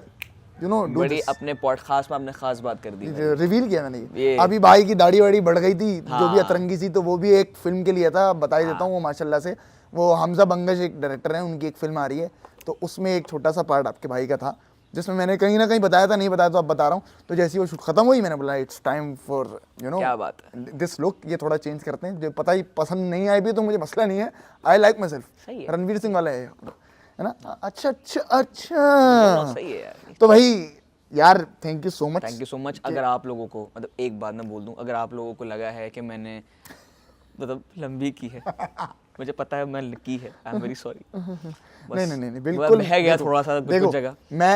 यू नो बड़ी अपने पॉडकास्ट में आपने खास बात कर दी। रिवील किया मैंने ये अभी भाई की दाढ़ी वाड़ी बढ़ गई थी जो भी अतरंगी सी, तो वो भी एक फिल्म के लिए था, बता ही देता हूँ। वो माशाल्लाह से वो हमजा बंगश एक डायरेक्टर हैं, उनकी एक फिल्म आ रही है, तो उसमें एक छोटा सा पार्ट आपके भाई का था जिसमें मैंने कहीं ना कहीं बताया था, नहीं बताया तो अब बता रहा हूँ। तो जैसे ही वो शूट खत्म हुई मैंने बोला it's time for you no क्या बात है, दिस लुक, ये थोड़ा चेंज करते हैं। जो पता ही पसंद नहीं आई भी तो मुझे मसला नहीं है, आई लाइक माई सही सेल्फ। है। रणवीर सिंह वाला है ना? अच्छा अच्छा अच्छा, सही है यार। तो भाई यार thank you so much. Thank you so much. अगर आप लोगों को मतलब एक बात मैं बोल दूं, अगर आप लोगों को लगा है कि मैंने मतलब लंबी की है, मुझे पता है मैं की है, आई एम वेरी सॉरी। नहीं बिल्कुल बह गया देखो, थोड़ा सा कुछ देखो, जगह। मैं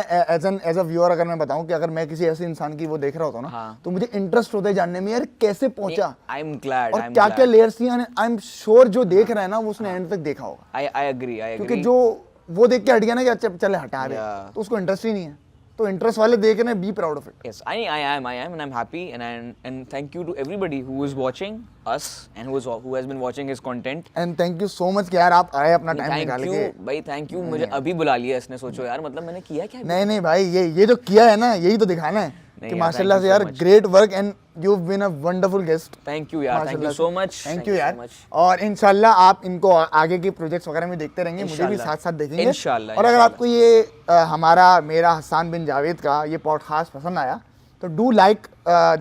एज अ व्यूअर अगर मैं बताऊं कि अगर मैं किसी ऐसे इंसान की वो देख रहा होता हूं ना, हाँ। तो मुझे इंटरेस्ट होता है जानने में यार कैसे पहुंचा आई एम ग्लैड, और क्या क्या लेयर्स थी। आई एम श्योर जो देख रहा है ना वो उसने एंड तक देखा होगा, आई एग्री क्योंकि जो वो देख के हट गया ना कि अच्छा चले हटा दे, Yeah. तो उसको इंटरेस्ट ही नहीं है। तो इंटरेस्ट वाले देख रहे हैं, be proud of it. Yes, I am, and I'm happy, and thank you to everybody who is watching us and who has been watching his content. And thank you so much कि यार आप आए अपना time Thank निकाल you, के। भाई thank you। मुझे अभी बुला लिया इसने, सोचो यार, मतलब मैंने किया क्या? नहीं भाई, ये जो किया है ना यही तो दिखाना है कि यार, माशाल्लाह thank से you so यार much. Great work and you have been a wonderful guest. Thank you यार, thank you so much। Thank you यार। और इंशाल्लाह आप इनको आगे के प्रोजेक्ट्स वगैरह में देखते रहेंगे, मुझे भी साथ साथ देखेंगे इंशाल्लाह। और अगर आपको ये हमारा मेरा हसान बिन जावेद का ये पॉडकास्ट पसंद आया तो डू लाइक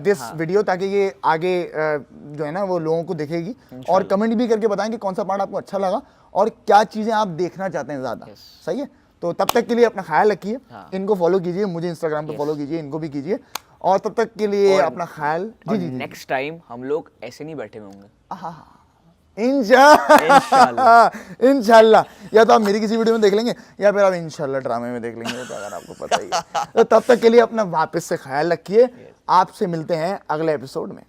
दिस वीडियो, ताकि ये आगे जो है ना वो लोगों को दिखेगी। और कमेंट भी करके बताएं कि कौन सा पार्ट आपको अच्छा लगा और क्या चीज़ें आप देखना चाहते हैं ज़्यादा। सही है, तो तब तक के लिए अपना ख्याल रखिए। इनको फॉलो कीजिए, मुझे इंस्टाग्राम पे फॉलो कीजिए, इनको भी कीजिए। और तब तक के लिए अपना ख्याल। जी जी, नेक्स्ट टाइम हम लोग ऐसे नहीं बैठे हुए होंगे। इंशाल्लाह या तो आप मेरी किसी वीडियो में देख लेंगे या फिर आप इंशाल्लाह ड्रामे में देख लेंगे, तो अगर आपको पता ही है। तो तब तक के लिए अपना वापस से ख्याल रखिए। आपसे मिलते हैं अगले एपिसोड में।